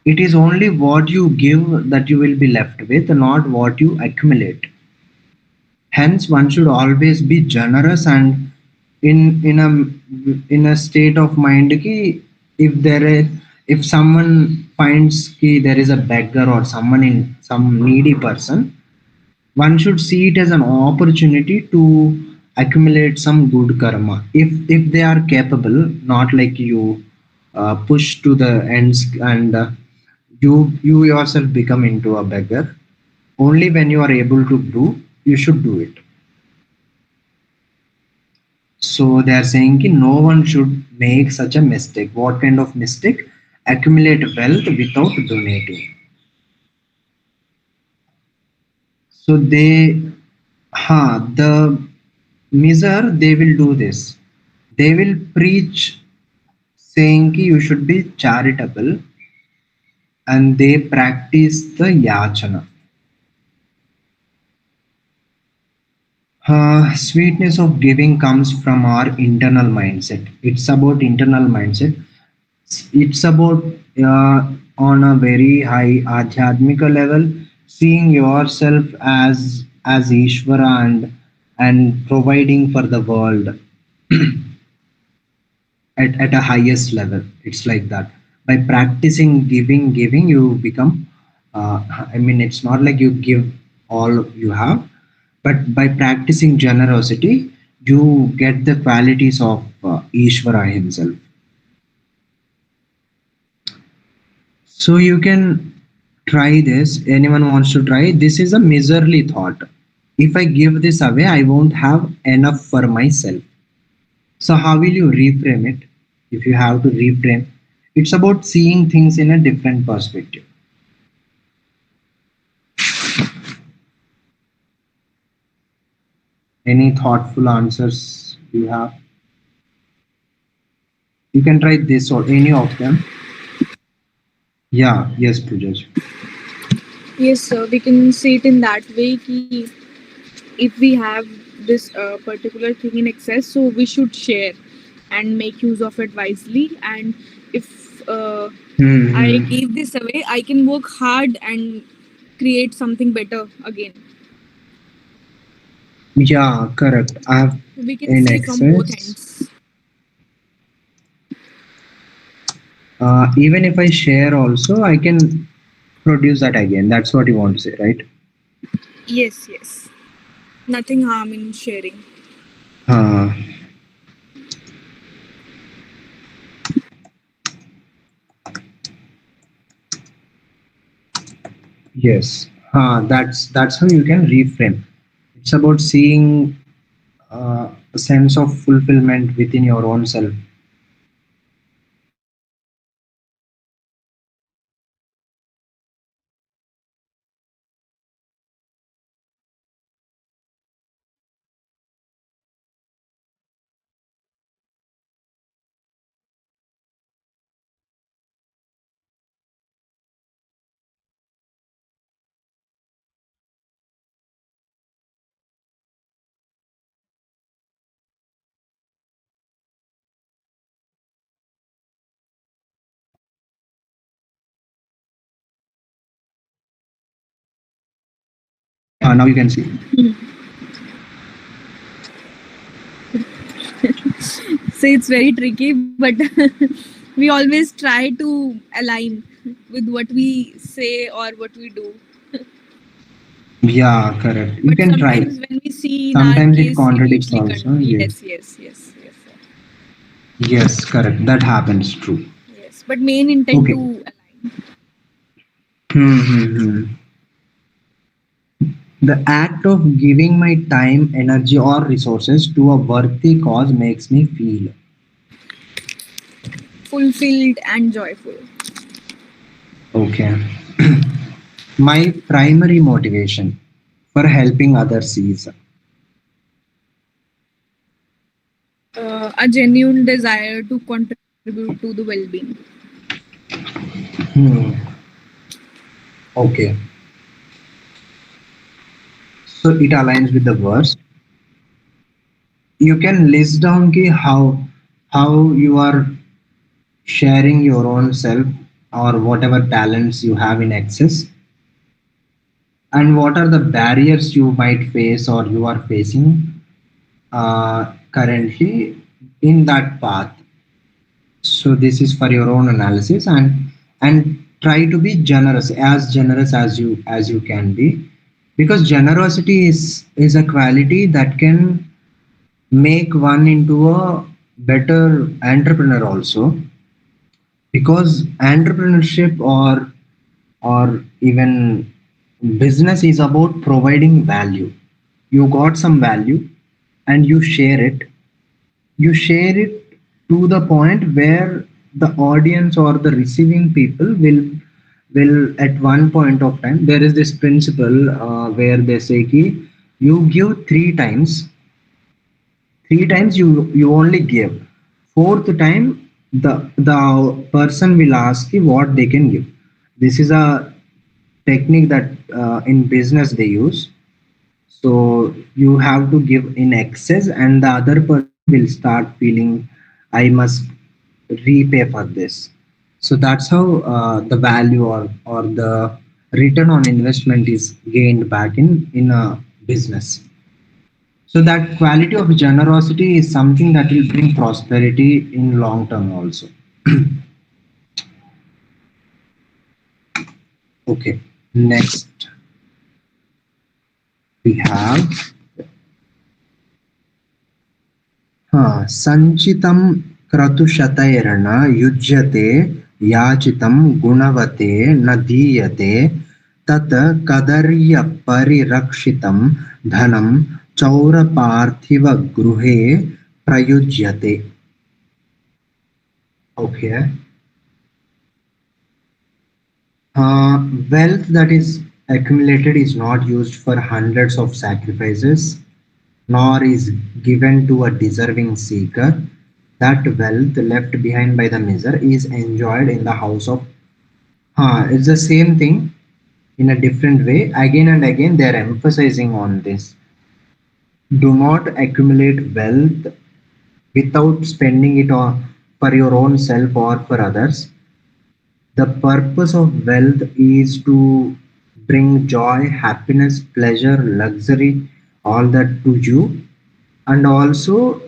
it is only what you give that you will be left with, not what you accumulate. Hence, one should always be generous and in a state of mind ki, if there is, if someone finds ki there is a beggar or someone in some needy person, one should see it as an opportunity to accumulate some good karma. If they are capable, not like you push to the ends and you yourself become into a beggar. Only when you are able to do, you should do it. So they are saying ki no one should make such a mistake. What kind of mistake? Accumulate wealth without donating. So the miser, they will do this. They will preach saying ki you should be charitable, and they practice the yachana. Sweetness of giving comes from our internal mindset. It's about internal mindset. It's about On a very high adhyatmika level, seeing yourself as Ishvara and providing for the world at a highest level. It's like that. By practicing giving, you become. I mean, it's not like you give all you have, but by practicing generosity, you get the qualities of Ishvara himself. So you can try this. Anyone wants to try? This is a miserly thought. If I give this away, I won't have enough for myself. So how will you reframe it? If you have to reframe, it's about seeing things in a different perspective. Any thoughtful answers you have? You can try this or any of them. Yeah, yes, Pujaj. Yes, sir. We can see it in that way. Ki if we have this particular thing in excess, so we should share and make use of it wisely. And if I Hmm. give this away, I can work hard and create something better again. Yeah, correct. I have So we can in see from both excess. ends. Even if I share also, I can produce that again. That's what you want to say, right? Yes, yes. Nothing harm in sharing. Uh, yes. That's how you can reframe. It's about seeing a sense of fulfillment within your own self. Now you can see. So it's very tricky, but we always try to align with what we say or what we do. Yeah, correct. You But can try. sometimes when we see in our Sometimes it case, it contradicts usually also. Yes. yes, yes, yes, yes, sir. Yes, correct. That happens. True. Yes. But main intent to Okay. align. Hmm. The act of giving my time, energy, or resources to a worthy cause makes me feel. Fulfilled and joyful. Okay. My primary motivation for helping others is. A genuine desire to contribute to the well-being. Hmm. Okay. So it aligns with the verse. You can list down ki how you are sharing your own self or whatever talents you have in excess, and what are the barriers you might face or you are facing currently in that path. So this is for your own analysis, and try to be generous as you can be, because generosity is a quality that can make one into a better entrepreneur also, because entrepreneurship or even business is about providing value. You got some value and you share it to the point where the audience or the receiving people will at one point of time, there is this principle where they say ki you give three times you only give, fourth time the person will ask you what they can give. This is a technique that in business they use. So you have to give in excess and the other person will start feeling I must repay for this. So that's how the value or the return on investment is gained back in a business. So that quality of generosity is something that will bring prosperity in long term also. Okay, next we have सञ्चितं क्रतुशतैर्न युज्यते याचितं गुणवते न दीयते तत् कदर्यपरिरक्षितं धनं चौरपार्थिवगृहे प्रयुज्यते. Okay. Wealth that is accumulated is not used for hundreds of sacrifices, nor is given to a deserving seeker. That wealth left behind by the miser is enjoyed in the house of. It's the same thing in a different way. Again and again, they are emphasizing on this. Do not accumulate wealth without spending it on for your own self or for others. The purpose of wealth is to bring joy, happiness, pleasure, luxury, all that to you, and also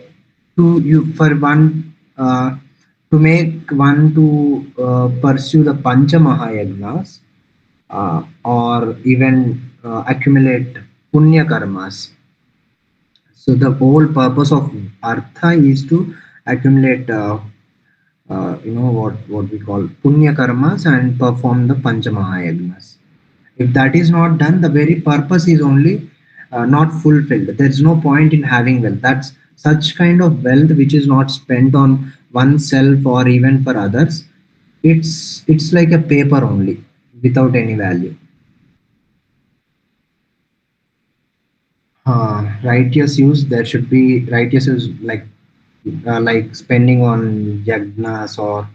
to you for one to make one to pursue the Pancha Mahayagnas or even accumulate punya karmas. So the whole purpose of artha is to accumulate what we call punya karmas and perform the Panchamahayagnas. If that is not done, the very purpose is only not fulfilled. There is no point in having wealth. That's such kind of wealth which is not spent on oneself or even for others. It's like a paper only without any value. Righteous use, there should be righteous use like spending on yagnas or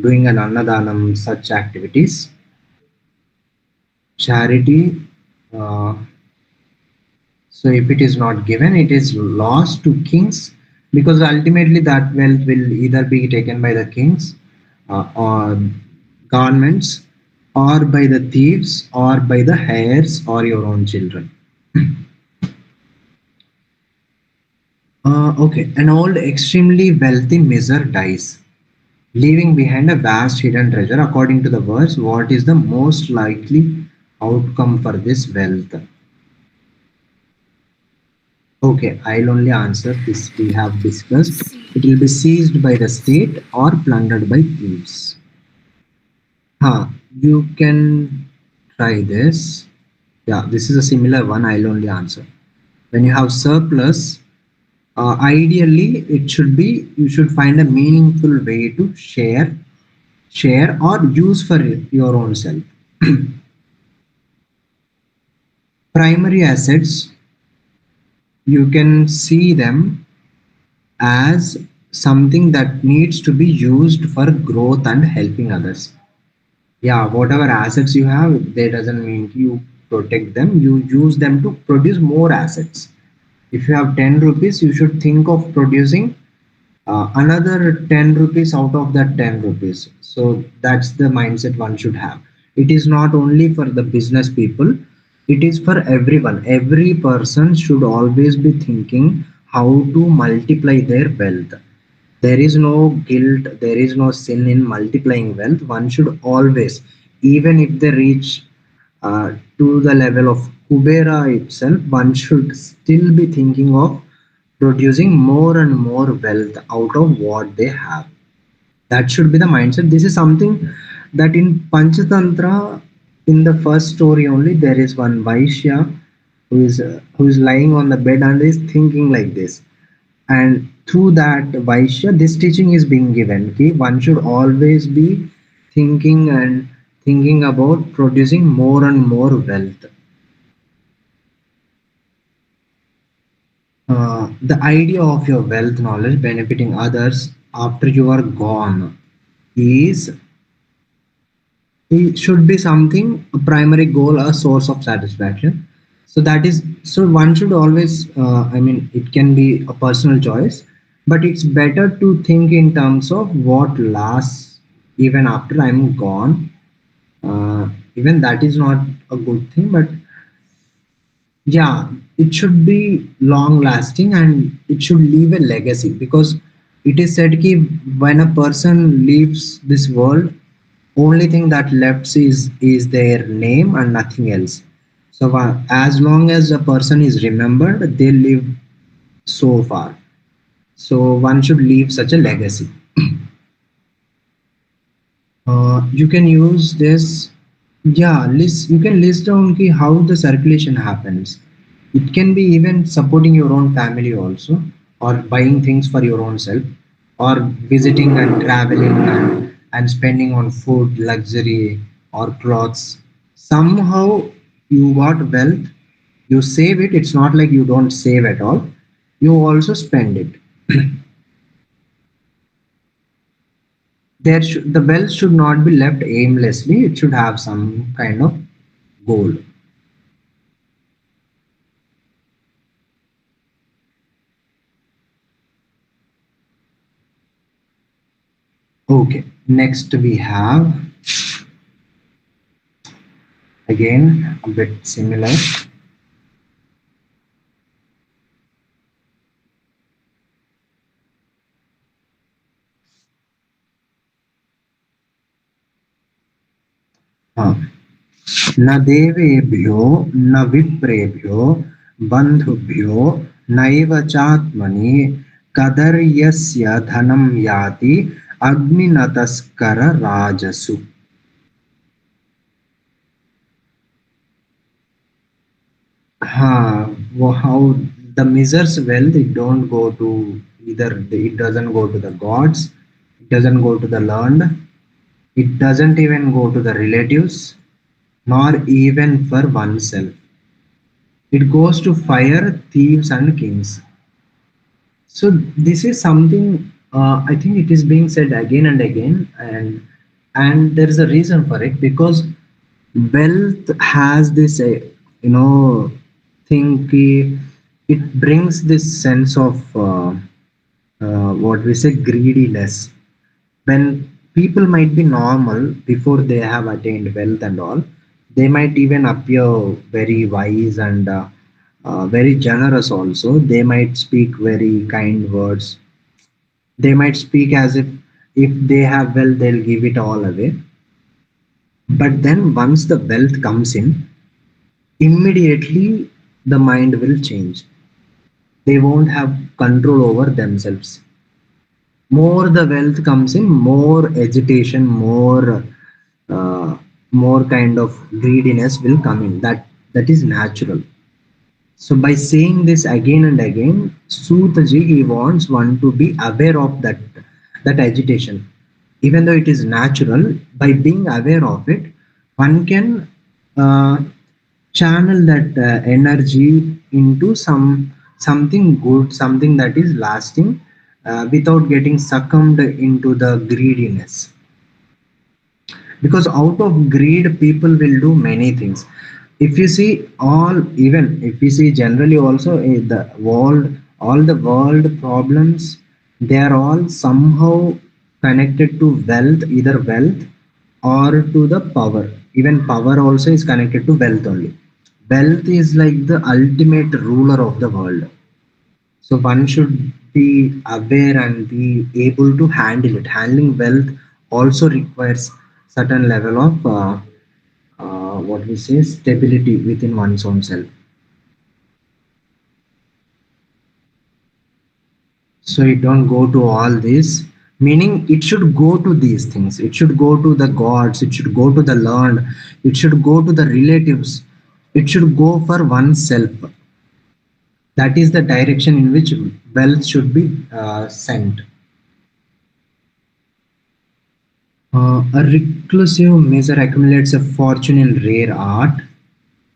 doing an annadanam, such activities. Charity, uh, so if it is not given, it is lost to kings, because ultimately that wealth will either be taken by the kings or governments, or by the thieves, or by the heirs or your own children. Okay, an old extremely wealthy miser dies, leaving behind a vast hidden treasure. According to the verse, what is the most likely outcome for this wealth? Okay, I'll only answer this. We have discussed. It will be seized by the state or plundered by thieves. You can try this. Yeah, this is a similar one. I'll only answer. When you have surplus, ideally it should be you should find a meaningful way to share or use for your own self. Primary assets, you can see them as something that needs to be used for growth and helping others. Yeah, whatever assets you have, they doesn't mean you protect them, you use them to produce more assets. If you have 10 rupees, you should think of producing another 10 rupees out of that 10 rupees. So that's the mindset one should have. It is not only for the business people, it is for everyone. Every person should always be thinking how to multiply their wealth. There is no guilt, there is no sin in multiplying wealth. One should always, even if they reach to the level of Kubera itself, one should still be thinking of producing more and more wealth out of what they have. That should be the mindset. This is something that in Panchatantra, in the first story only, there is one Vaishya who is lying on the bed and is thinking like this. And through that Vaishya, this teaching is being given. Okay, one should always be thinking and thinking about producing more and more wealth. The idea of your wealth knowledge benefiting others after you are gone is it should be something a primary goal, a source of satisfaction. So that is so one should always I mean it can be a personal choice, but it's better to think in terms of what lasts even after I'm gone. Even that is not a good thing, but yeah, it should be long lasting and it should leave a legacy, because it is said that when a person leaves this world, only thing that left is their name and nothing else. So as long as a person is remembered, they live so far. So one should leave such a legacy. You can use this. Yeah, list. You can list down how the circulation happens. It can be even supporting your own family also, or buying things for your own self, or visiting and traveling and spending on food, luxury, or clothes. Somehow you got wealth, you save it. It's not like you don't save at all. You also spend it. The wealth should not be left aimlessly. It should have some kind of goal. Okay, next we have again a bit similar. Uh, न देवेभ्यो न विप्रेभ्यो बन्धुभ्यो नैव चात्मनि कदर्यस्य धनं याति अग्निनतस्कर राजसु. How the miser's wealth, it don't go to either, it doesn't go to the gods, it doesn't go to the learned, it doesn't even go to the relatives, nor even for oneself. It goes to fire, thieves, and kings. So this is something, I think it is being said again and again, and there is a reason for it, because wealth has this thing it brings this sense of what we say greediness. When people might be normal before they have attained wealth and all, they might even appear very wise and very generous also. They might speak very kind words. They might speak as if they have wealth, they'll give it all away. But then once the wealth comes in, immediately the mind will change. They won't have control over themselves. More the wealth comes in, more agitation, uh, more kind of greediness will come in. That is natural. So by saying this again and again, Sutaji, he wants one to be aware of that agitation. Even though it is natural, by being aware of it, one can uh, channel that energy into something good, something that is lasting, without getting succumbed into the greediness. Because out of greed people will do many things. If you see all, even if you see generally also, the world, all the world problems, they are all somehow connected to wealth, either wealth or to the power. Even power also is connected to wealth only. Wealth is like the ultimate ruler of the world. So one should be aware and be able to handle it. Handling wealth also requires certain level of what we say stability within one's own self. So it don't go to all this. Meaning it should go to these things. It should go to the gods. It should go to the learned. It should go to the relatives. It should go for oneself. That is the direction in which wealth should be sent. A reclusive miser accumulates a fortune in rare art,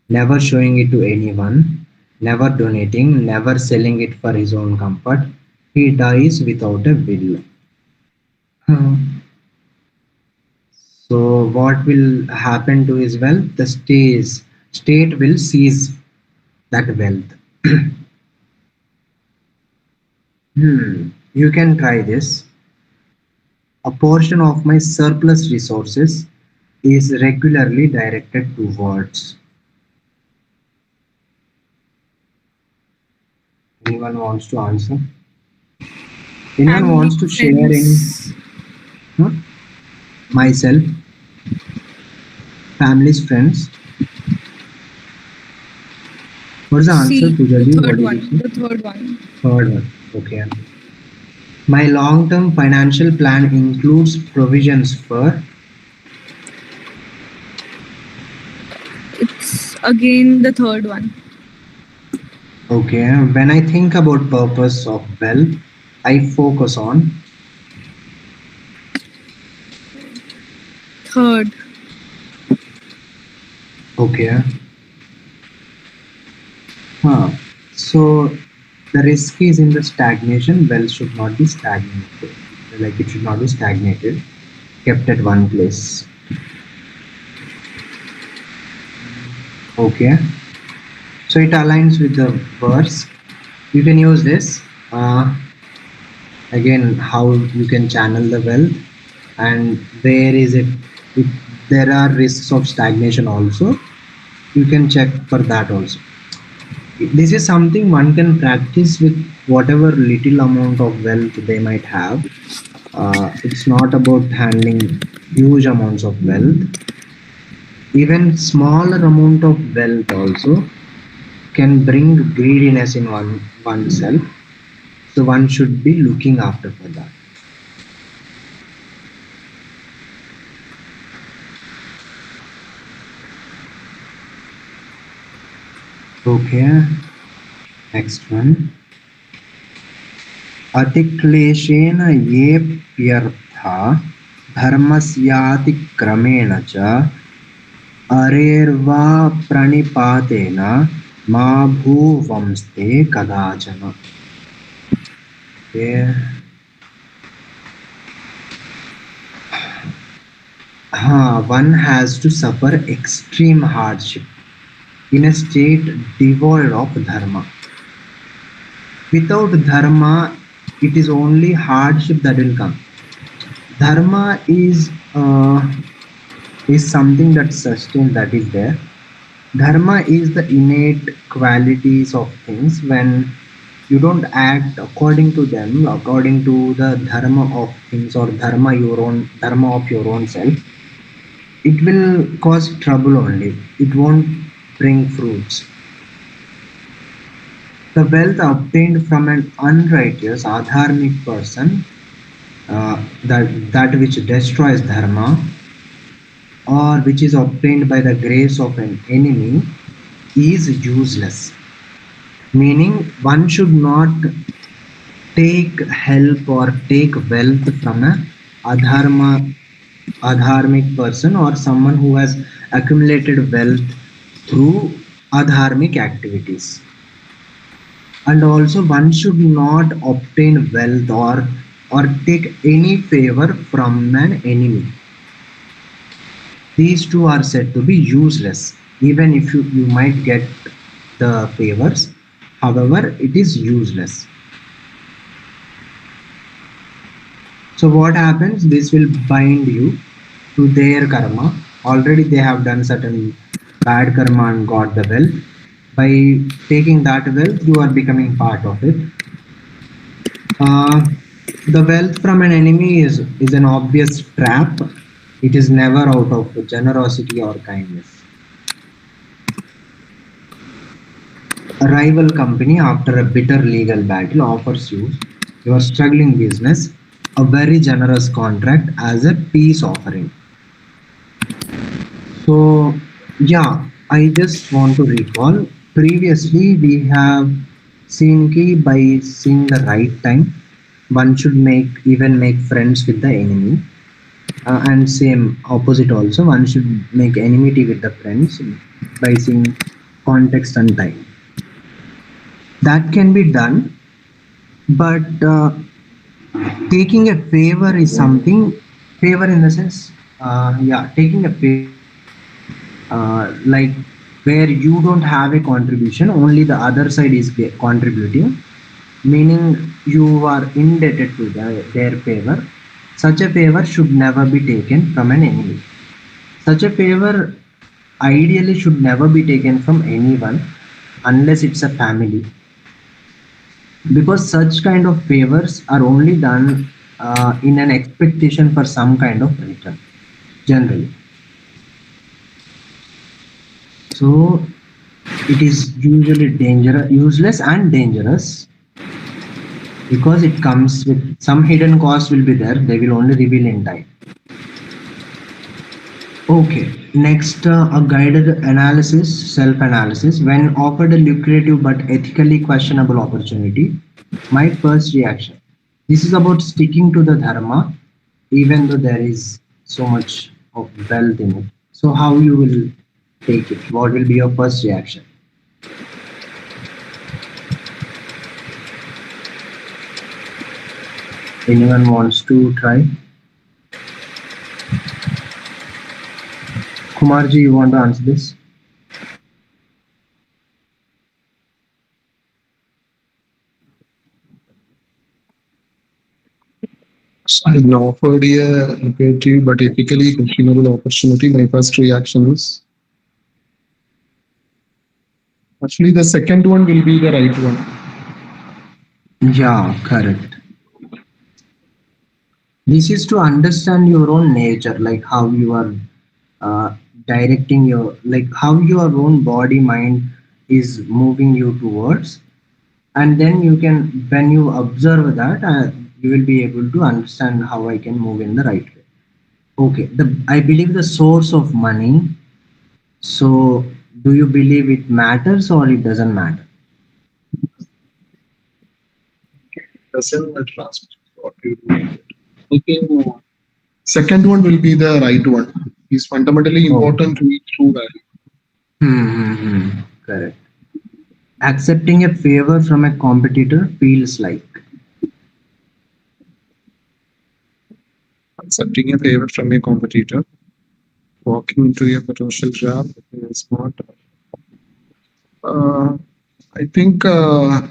never showing it to anyone, never donating, never selling it for his own comfort. He dies without a will. So, what will happen to his wealth? The state will seize that wealth. You can try this. A portion of my surplus resources is regularly directed towards. Anyone wants to answer? Anyone Family, wants to share any? friends. Huh? Myself, families, friends. What's the answer, C, the Pujaji? What third did you one. say? The third one. Third one. Okay. My long-term financial plan includes provisions for. It's again the third one. Okay. When I think about purpose of wealth, I focus on. Third. Okay. Huh. So the risk is in the stagnation. Wealth should not be stagnated. Like it should not be stagnated, kept at one place. Okay. So it aligns with the verse. You can use this. Again, how you can channel the wealth, and where is it? If there are risks of stagnation also, you can check for that also. This is something one can practice with whatever little amount of wealth they might have. It's not about handling huge amounts of wealth. Even smaller amount of wealth also can bring greediness in oneself. So one should be looking after for that. Okay, next one. अतिक्लेशेन येऽप्यर्था धर्मस्यातिक्रमेण च अरेर्वा प्रणिपातेन मा भूवंस्ते कदाचन. Okay. One has to suffer extreme hardship in a state devoid of dharma. Without dharma, it is only hardship that will come. Dharma is something that sustains, that is there. Dharma is the innate qualities of things. When you don't act according to them, according to the dharma of things, or dharma of your own self, it will cause trouble only. It won't bring fruits. The wealth obtained from an unrighteous, adharmic person, that which destroys dharma, or which is obtained by the grace of an enemy, is useless. Meaning, one should not take help or take wealth from a adharma, adharmic person, or someone who has accumulated wealth through adharmic activities. And also, one should not obtain wealth or take any favor from an enemy. These two are said to be useless. Even if you might get the favors, however, it is useless. So what happens? This will bind you to their karma. Already they have done certain bad karma and got the wealth. By taking that wealth, you are becoming part of it. Uh, the wealth from an enemy is an obvious trap. It is never out of generosity or kindness. A rival company, after a bitter legal battle, offers you your struggling business a very generous contract as a peace offering. So, yeah, I just want to recall previously we have seen ki by seeing the right time, one should make friends with the enemy. And same opposite also, one should make enmity with the friends by seeing context and time. That can be done, but taking a favor is something, favor in the sense, yeah, taking a favor, like where you don't have a contribution, only the other side is contributing, meaning you are indebted to their favor. Such a favor should never be taken from an enemy. Such a favor ideally should never be taken from anyone unless it's a family, because such kind of favors are only done in an expectation for some kind of return generally. So it is usually dangerous, useless and dangerous, because it comes with some hidden cost will be there, they will only reveal in time. Okay, next, a guided analysis, self-analysis. When offered a lucrative but ethically questionable opportunity, my first reaction. This is about sticking to the dharma, even though there is so much of wealth in it. So, how you will take it? What will be your first reaction? Anyone wants to try? Kumarji, you want to answer this? I been offered a lucrative but ethically questionable opportunity. My first reaction is actually the second one will be the right one. Yeah, correct. This is to understand your own nature, like how you are uh, directing your, like how your own body mind is moving you towards, and then you can, when you observe that, you will be able to understand how I can move in the right way. Okay, the I believe the source of money. So, do you believe it matters or it doesn't matter? Doesn't translate what you do. Okay. Second one will be the right one. Is fundamentally Oh. important to each true value. Correct. Accepting a favor from a competitor feels like. Accepting a favor from a competitor, walking into a potential trap is smart. Uh, I think uh,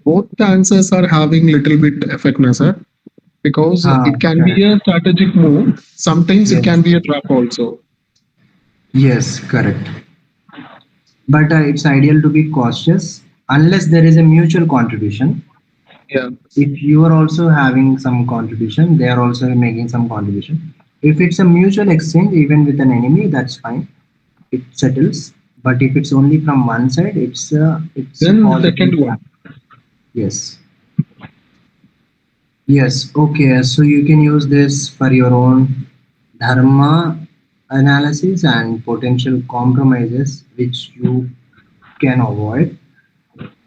both the answers are having little bit effectiveness, sir, because Ah, it can be correct. a strategic move. Sometimes it can Yes. be a trap also. Yes, correct. But it's ideal to be cautious unless there is a mutual contribution. Yeah. If you are also having some contribution, they are also making some contribution. If it's a mutual exchange, even with an enemy, that's fine. It settles. But if it's only from one side, it's a Then the positive second one. trap. Yes. Yes. Okay. So you can use this for your own dharma analysis and potential compromises which you can avoid,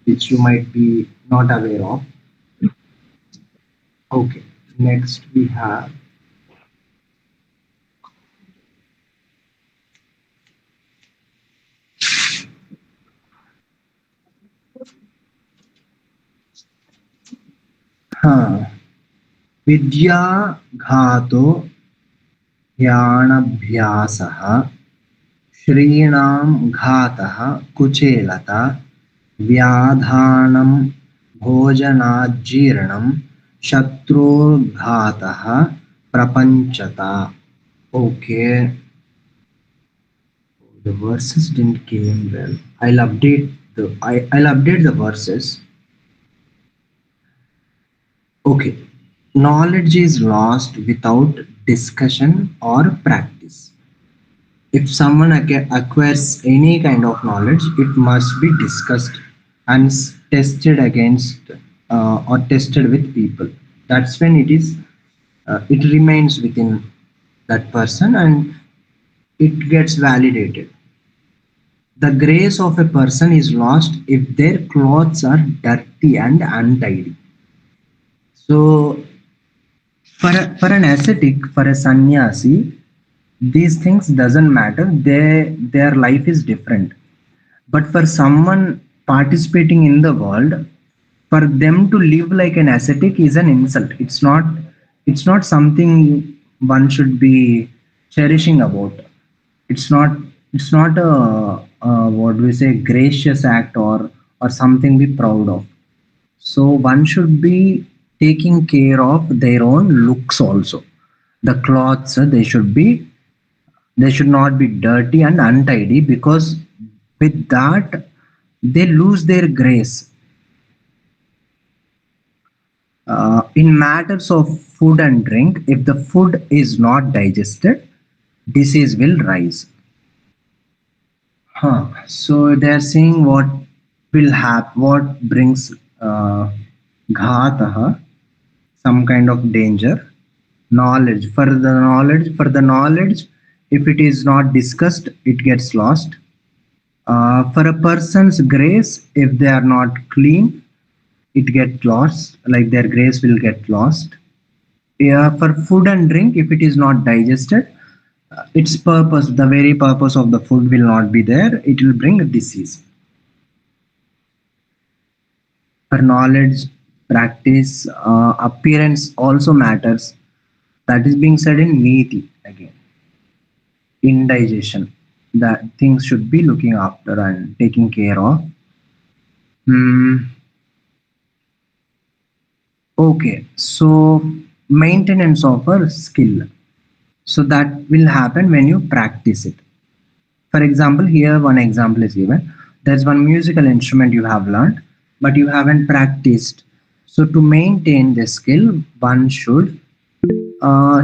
which you might be not aware of. Okay. Next we have, huh, vidya ghato ह्यानभ्यासः श्रीणां घातः कुचेलता व्याधानं भोजनाज्जीर्णं शत्रुर्घातः प्रपञ्चता. Okay, the verses didn't came well. I'll update the verses. Okay. Knowledge is lost without discussion or practice. If someone acquires any kind of knowledge, it must be discussed and tested against or tested with people. That's when it remains within that person and it gets validated. The grace of a person is lost if their clothes are dirty and untidy. So, for an ascetic, for a sannyasi, these things doesn't matter. Their life is different. But for someone participating in the world, for them to live like an ascetic is an insult. It's not something one should be cherishing about. It's not a what do we say, gracious act or something be proud of. So one should be taking care of their own looks also. The clothes, they should not be dirty and untidy, because with that they lose their grace. In matters of food and drink, if the food is not digested, disease will rise. So they are saying what will happen, what brings ghatah, some kind of danger. Knowledge, for the knowledge, if it is not discussed, it gets lost. For a person's grace, if they are not clean, it gets lost, like their grace will get lost. Yeah, for food and drink, if it is not digested, its purpose, the very purpose of the food will not be there, it will bring a disease. For knowledge, practice, appearance also matters. That is being said in Niti again. Indigestion, that things should be looking after and taking care of. Hmm. Okay, so maintenance of a skill. So that will happen when you practice it. For example, here one example is given. There's one musical instrument you have learned, but you haven't practiced. So to maintain the skill, one should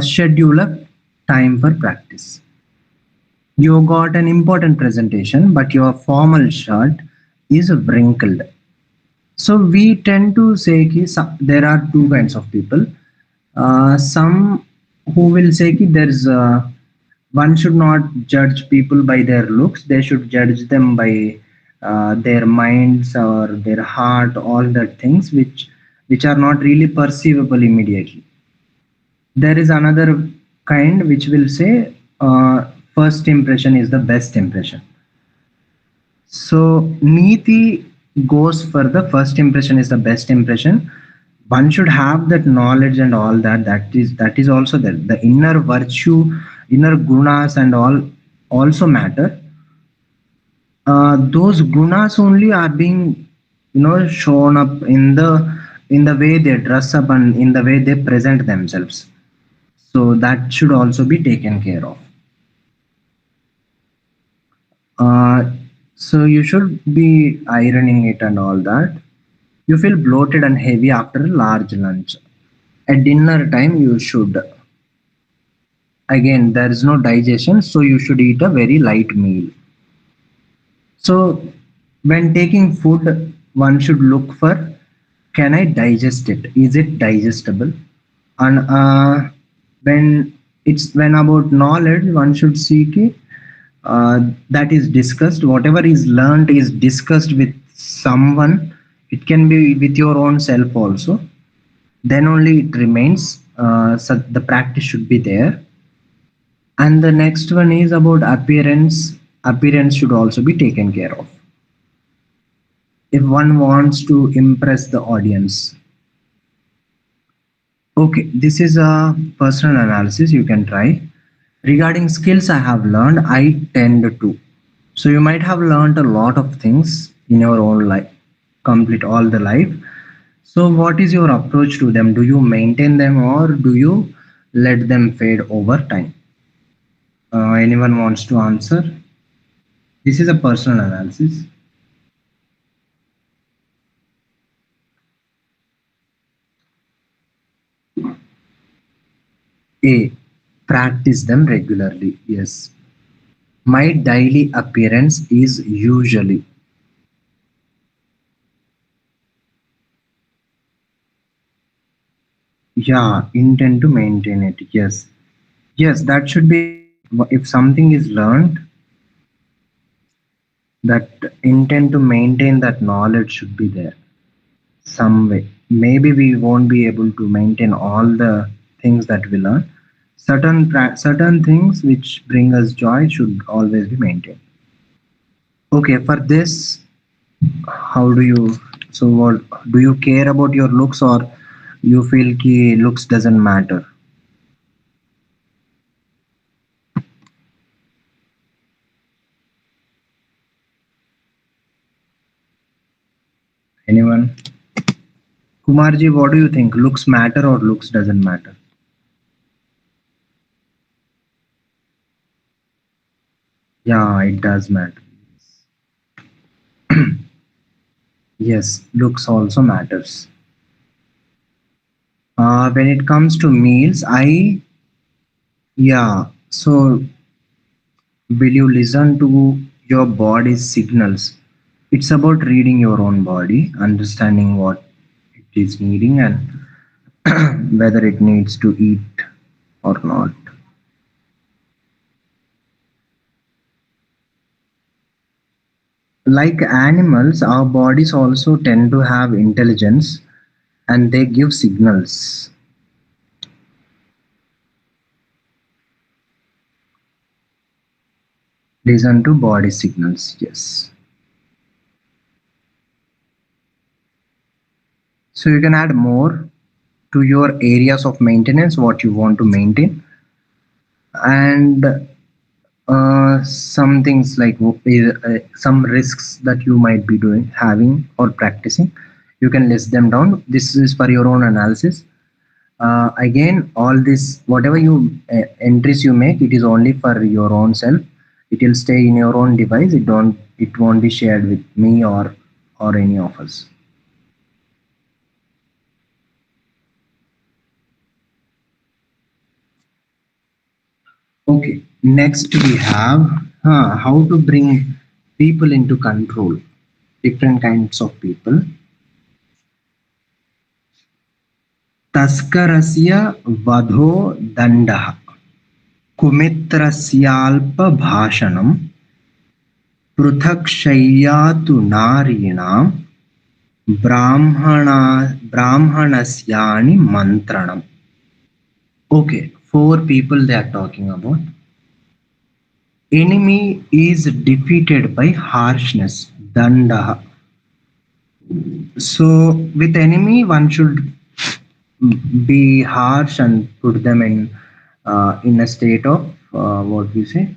schedule a time for practice. You got an important presentation, but your formal shirt is wrinkled. So we tend to say ki there are two kinds of people. Some who will say ki there's one should not judge people by their looks. They should judge them by their minds or their heart, all that things which are not really perceivable immediately. There is another kind which will say first impression is the best impression. So Niti goes for the first impression is the best impression. One should have that knowledge and all that. That is also there. The inner virtue, inner gunas and all also matter. Those gunas only are being shown up in the way they dress up and in the way they present themselves. So that should also be taken care of. Uh, so you should be ironing it and all that. You feel bloated and heavy after a large lunch. At dinner time, you should, again, there is no digestion, so you should eat a very light meal. So, when taking food, one should look for, can I digest it? Is it digestible? And when about knowledge, one should seek it, that is discussed. Whatever is learned is discussed with someone. It can be with your own self also. Then only it remains. So the practice should be there. And the next one is about appearance. Appearance should also be taken care of. If one wants to impress the audience. Okay, this is a personal analysis you can try. Regarding skills I have learned, I tend to. So you might have learned a lot of things in your own life, complete all the life. So what is your approach to them? Do you maintain them or do you let them fade over time? Anyone wants to answer? This is a personal analysis. A. Practice them regularly. Yes. My daily appearance is usually. Yeah, intend to maintain it. Yes. Yes, that should be there. If something is learned, that intent to maintain that knowledge should be there some way. Maybe we won't be able to maintain all the things that we learn. Certain things which bring us joy should always be maintained. Okay, for this, how do you? So, what do you care about your looks, or you feel ki looks doesn't matter? Anyone? Kumarji, what do you think? Looks matter or looks doesn't matter? Yeah, it does matter. Yes, looks also matters. When it comes to meals, yeah. So, will you listen to your body's signals? It's about reading your own body, understanding what it is needing, and whether it needs to eat or not. Like animals, our bodies also tend to have intelligence and they give signals. Listen to body signals, yes. So you can add more to your areas of maintenance, what you want to maintain, and some things like some risks that you might be doing, having, or practicing. You can list them down. This is for your own analysis. Again, all this, whatever you entries you make, it is only for your own self. It will stay in your own device. It won't be shared with me or any of us. Okay. Next we have how to bring people into control. Different kinds of people. तस्करस्य वधो दण्डः कुमित्रस्याल्पभाषणं पृथक्शय्या तु नारीणां ब्राह्मणा ब्राह्मणस्यानि mantranam. Okay, four people they are talking about. Enemy is defeated by harshness, danda. So with enemy, one should be harsh and put them in a state of what we say,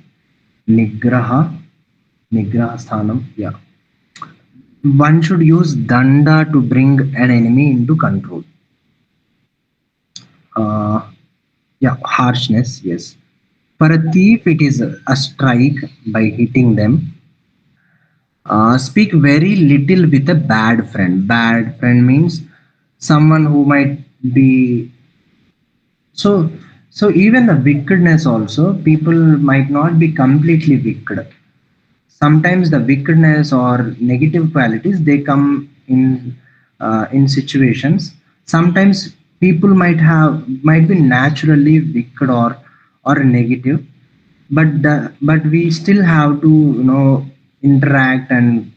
nigraha, nigraha sthanam. Yeah, one should use danda to bring an enemy into control. Uh, yeah, harshness. Yes. For a thief, it is a strike by hitting them. Speak very little with a bad friend. Bad friend means someone who might be so. So even the wickedness also, people might not be completely wicked. Sometimes the wickedness or negative qualities they come in situations. Sometimes people might be naturally wicked or negative, but we still have to interact and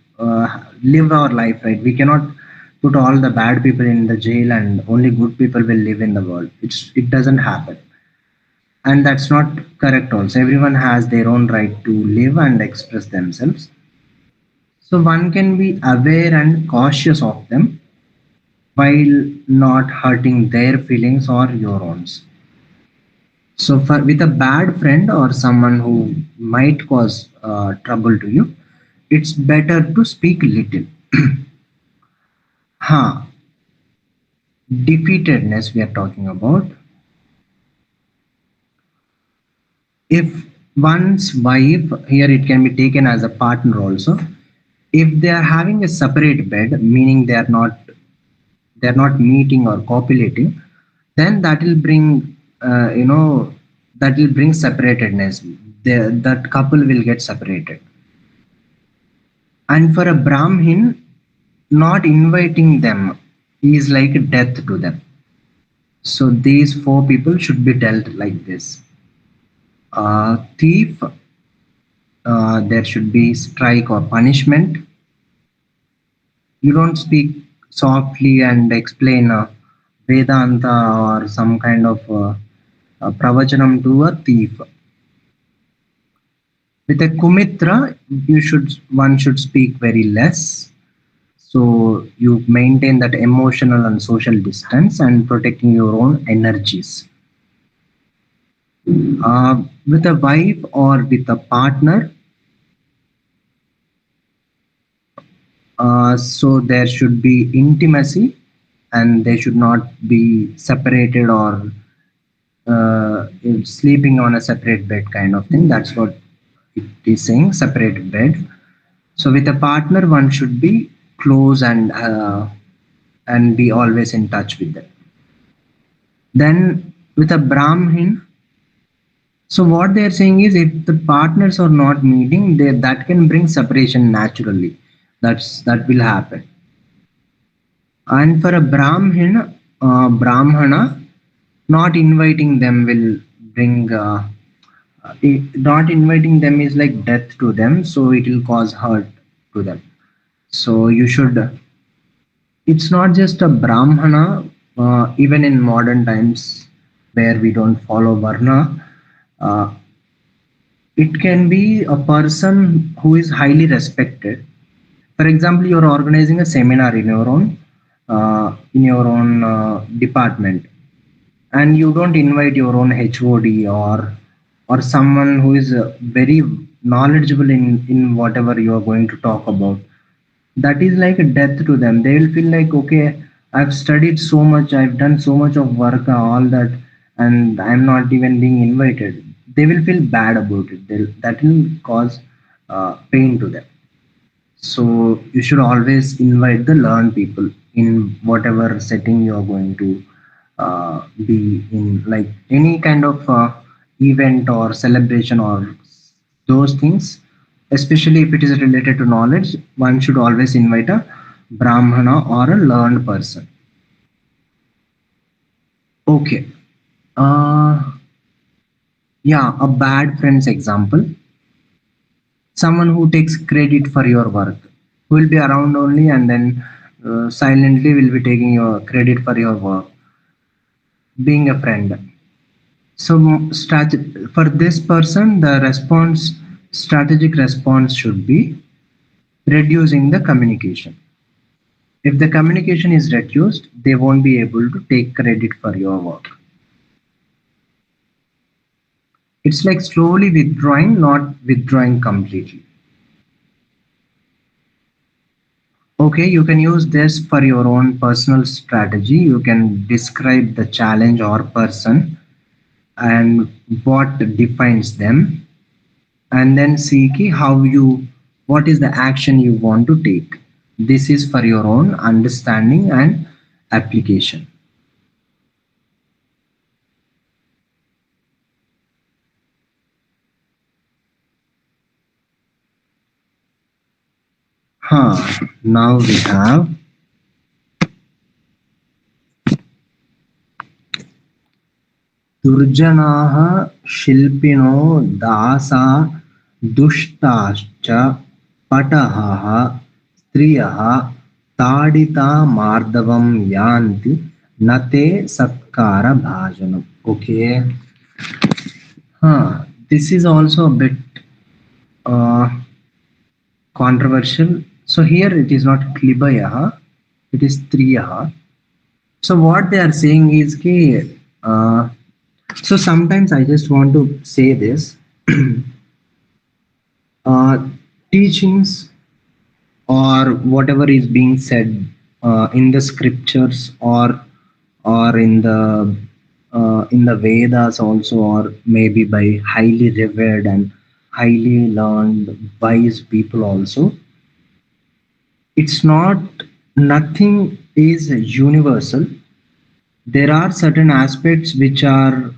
live our life, right? We cannot put all the bad people in the jail and only good people will live in the world. It doesn't happen, and that's not correct also. Everyone has their own right to live and express themselves, so one can be aware and cautious of them while not hurting their feelings or your own. So, with a bad friend or someone who might cause trouble to you, it's better to speak little. Ha, defeatedness we are talking about. If one's wife, here it can be taken as a partner also. If they are having a separate bed, meaning they are not meeting or copulating, then that will bring that will bring separatedness. That couple will get separated. And for a Brahmin, not inviting them is like death to them. So these four people should be dealt like this. Thief, there should be strike or punishment. You don't speak softly and explain Vedanta or some kind of pravachanam to a thief. With a kumitra, one should speak very less. So you maintain that emotional and social distance and protecting your own energies. With a wife or with a partner, so there should be intimacy and they should not be separated or sleeping on a separate bed kind of thing. That's what it is saying, separate bed. So with a partner, one should be close and be always in touch with them. Then with a Brahmin, so what they are saying is if the partners are not meeting, that can bring separation naturally. That will happen. And for a Brahmana, not inviting them will bring. Not inviting them is like death to them, so it will cause hurt to them. So you should. It's not just a Brahmana. Even in modern times, where we don't follow Varna, uh, it can be a person who is highly respected. For example, you're organizing a seminar in your own department, and you don't invite your own HOD or someone who is very knowledgeable in whatever you are going to talk about. That is like a death to them. They will feel like, okay, I've studied so much, I've done so much of work, all that, and I'm not even being invited. They will feel bad about it. That will cause pain to them. So you should always invite the learned people in whatever setting you are going to be in, like any kind of event or celebration or those things. Especially if it is related to knowledge, one should always invite a Brahmana or a learned person. Okay. Uh, yeah, a bad friend's example. Someone who takes credit for your work, who will be around only and then silently will be taking your credit for your work, being a friend. So for this person, the strategic response should be reducing the communication. If the communication is reduced, they won't be able to take credit for your work. It's like slowly withdrawing, not withdrawing completely. Okay, you can use this for your own personal strategy. You can describe the challenge or person and what defines them, and then see how you, what is the action you want to take. This is for your own understanding and application. Now we have दुर्जनाः शिल्पिनो दासा दुष्टाश्च पटहः स्त्रियः ताडिता मार्दवं यान्ति न ते सत्कारभाजनम्. Okay. This is also a bit uh, controversial. So here it is not klibayah, it is triyah. So what they are saying is ki, so sometimes I just want to say this. uh, Teachings or whatever is being said in the scriptures or in the Vedas also, or maybe by highly revered and highly learned wise people also, it's not, nothing is universal. There are certain aspects which are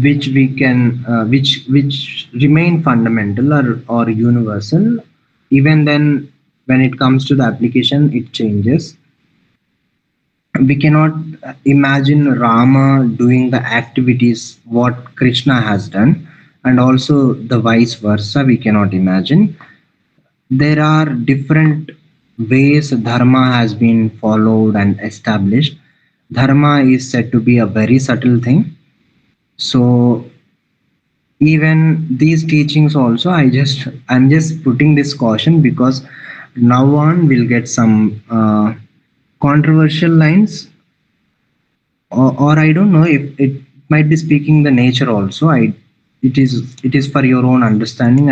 which we can which remain fundamental or universal. Even then, when it comes to the application, it changes. We cannot imagine Rama doing the activities what Krishna has done, and also the vice versa. We cannot imagine. There are different ways dharma has been followed and established. Dharma is said to be a very subtle thing. So even these teachings also, I'm just putting this caution because now on we'll get some controversial lines, or I don't know if it might be speaking the nature also. It is for your own understanding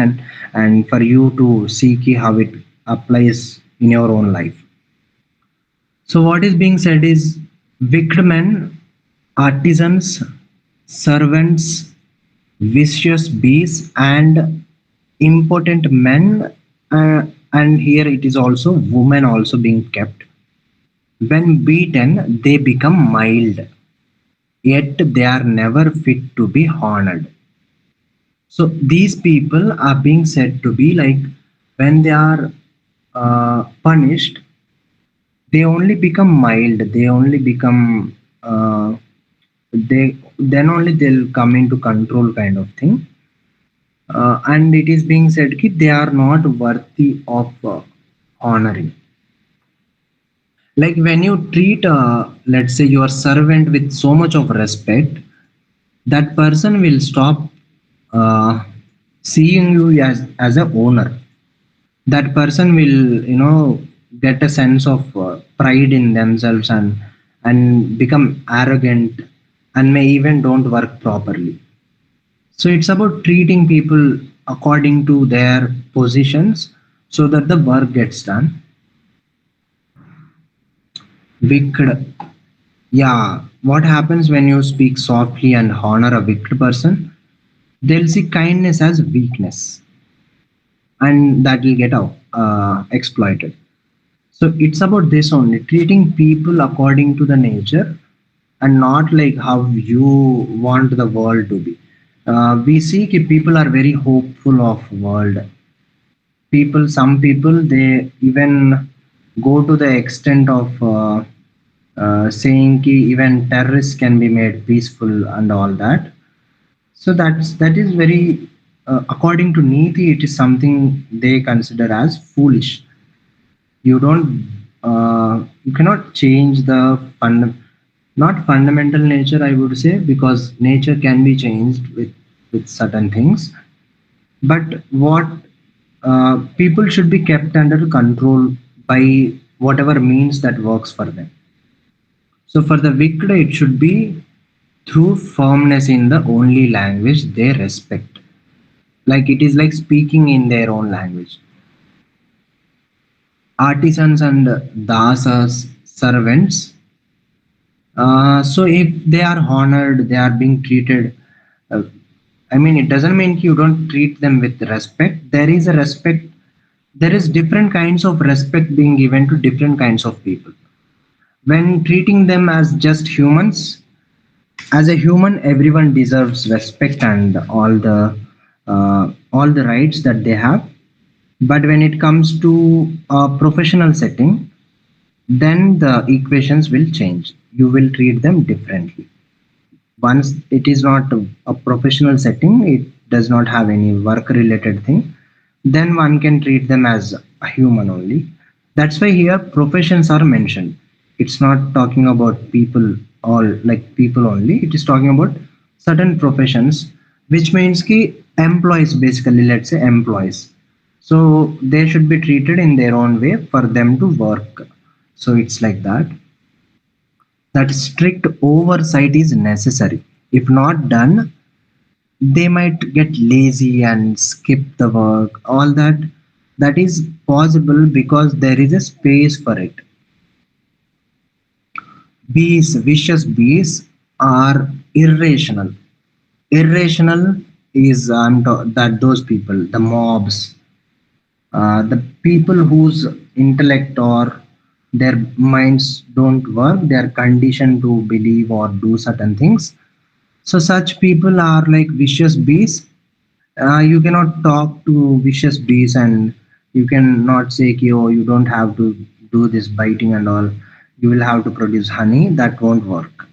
and for you to see how it applies in your own life. So what is being said is wicked men, artisans, servants, vicious beasts, and impotent men. And here it is also women also being kept. When beaten, they become mild, yet they are never fit to be honored. So these people are being said to be like when they are punished, they only become mild. They only become they then only they'll come into control kind of thing. And it is being said that they are not worthy of honoring. Like when you treat, let's say, your servant with so much of respect, that person will stop uh, seeing you as a owner. That person will, get a sense of pride in themselves and become arrogant and may even don't work properly. So it's about treating people according to their positions so that the work gets done. Wicked. Yeah, what happens when you speak softly and honor a wicked person? They'll see kindness as weakness, and that will get out exploited. So it's about this only, treating people according to the nature and not like how you want the world to be. We see कि people are very hopeful of world. Some people, they even go to the extent of saying कि even terrorists can be made peaceful and all that. So that is very according to Niti, it is something they consider as foolish. You don't you cannot change the not fundamental nature, I would say, because nature can be changed with certain things. But what people should be kept under control by whatever means that works for them. So for the wicked, it should be through firmness in the only language they respect. Like it is like speaking in their own language. Artisans and dasas, servants. So if they are honored, they are being treated. Uh, I mean, it doesn't mean you don't treat them with respect. There is a respect. There is different kinds of respect being given to different kinds of people. When treating them as just humans, as a human, everyone deserves respect and all the rights that they have. But when it comes to a professional setting, then the equations will change. You will treat them differently. Once it is not a professional setting, it does not have any work related thing, then one can treat them as a human only. That's why here professions are mentioned. It's not talking about people, all like people only. It is talking about certain professions, which means ki employees, basically, let's say employees. So they should be treated in their own way for them to work. So it's like that, that strict oversight is necessary. If not done, they might get lazy and skip the work. All that, that is possible because there is a space for it. Bees, vicious bees, are irrational. Irrational is that those people, the mobs, the people whose intellect or their minds don't work, they are conditioned to believe or do certain things. So such people are like vicious bees. You cannot talk to vicious bees and you cannot say ki, oh, you don't have to do this biting and all. You will have to produce honey. That won't work.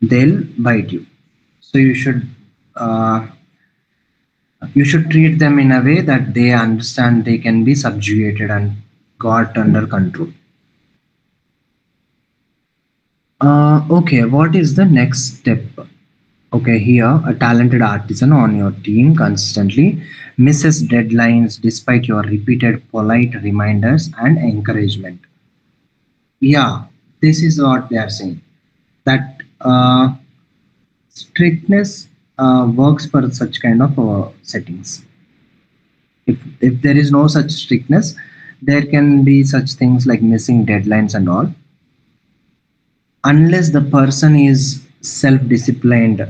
They'll bite you. So uh, you should treat them in a way that they understand they can be subjugated and got under control. Okay, what is the next step? Okay, here a talented artisan on your team consistently misses deadlines despite your repeated polite reminders and encouragement. Yeah, this is what they are saying. That strictness works for such kind of settings. If there is no such strictness, there can be such things like missing deadlines and all. unless the person is self disciplined.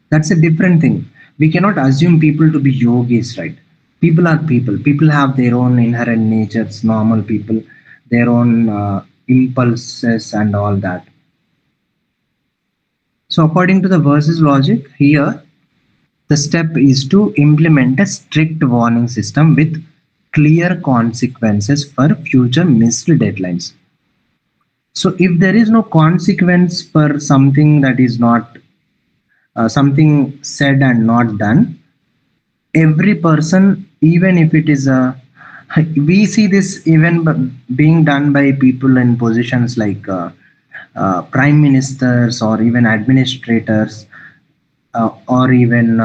That's a different thing. We cannot assume people to be yogis, right? People are people. People have their own inherent natures, normal people, their own impulses and all that. So according to the verses logic here, the step is to implement a strict warning system with clear consequences for future missed deadlines. So if there is no consequence for something that is not something said and not done, every person, even if it is a, we see this even being done by people in positions like prime ministers or even administrators, or even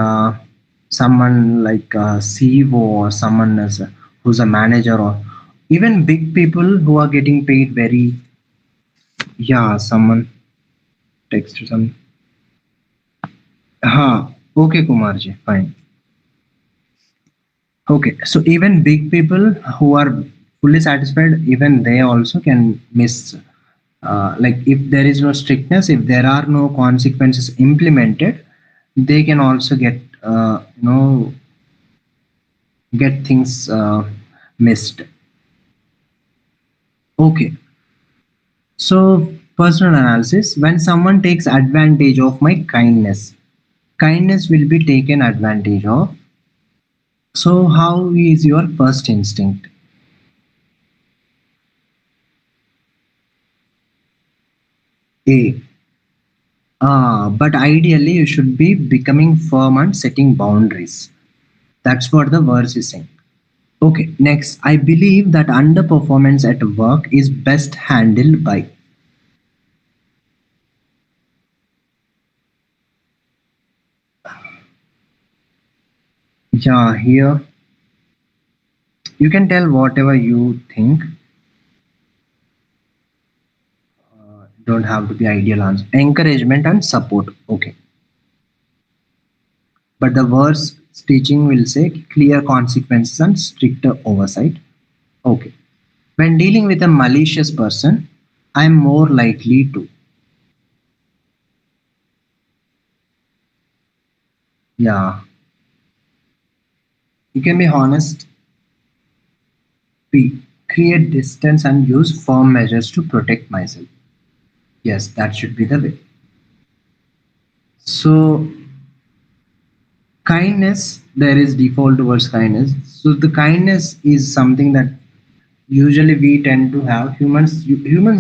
someone like CEO or someone as who's a manager, or even big people who are getting paid very, yeah, someone text some, ha, okay Kumarji, fine. Okay, so even big people who are fully satisfied, even they also can miss. Like if there is no strictness, if there are no consequences implemented, they can also get, get things missed. Okay, so personal analysis. When someone takes advantage of my kindness, kindness will be taken advantage of. So how is your first instinct? A. But ideally, you should be becoming firm and setting boundaries. That's what the verse is saying. Okay, next, I believe that underperformance at work is best handled by. Yeah, here you can tell whatever you think. Don't have to be ideal answer. Encouragement and support. Okay, but the verse teaching will say clear consequences and stricter oversight. Okay, when dealing with a malicious person, I am more likely to. Yeah, you can be honest. B. Create distance and use firm measures to protect myself. Yes, that should be the way. So, kindness, there is default towards kindness. So, the kindness is something that usually we tend to have. Humans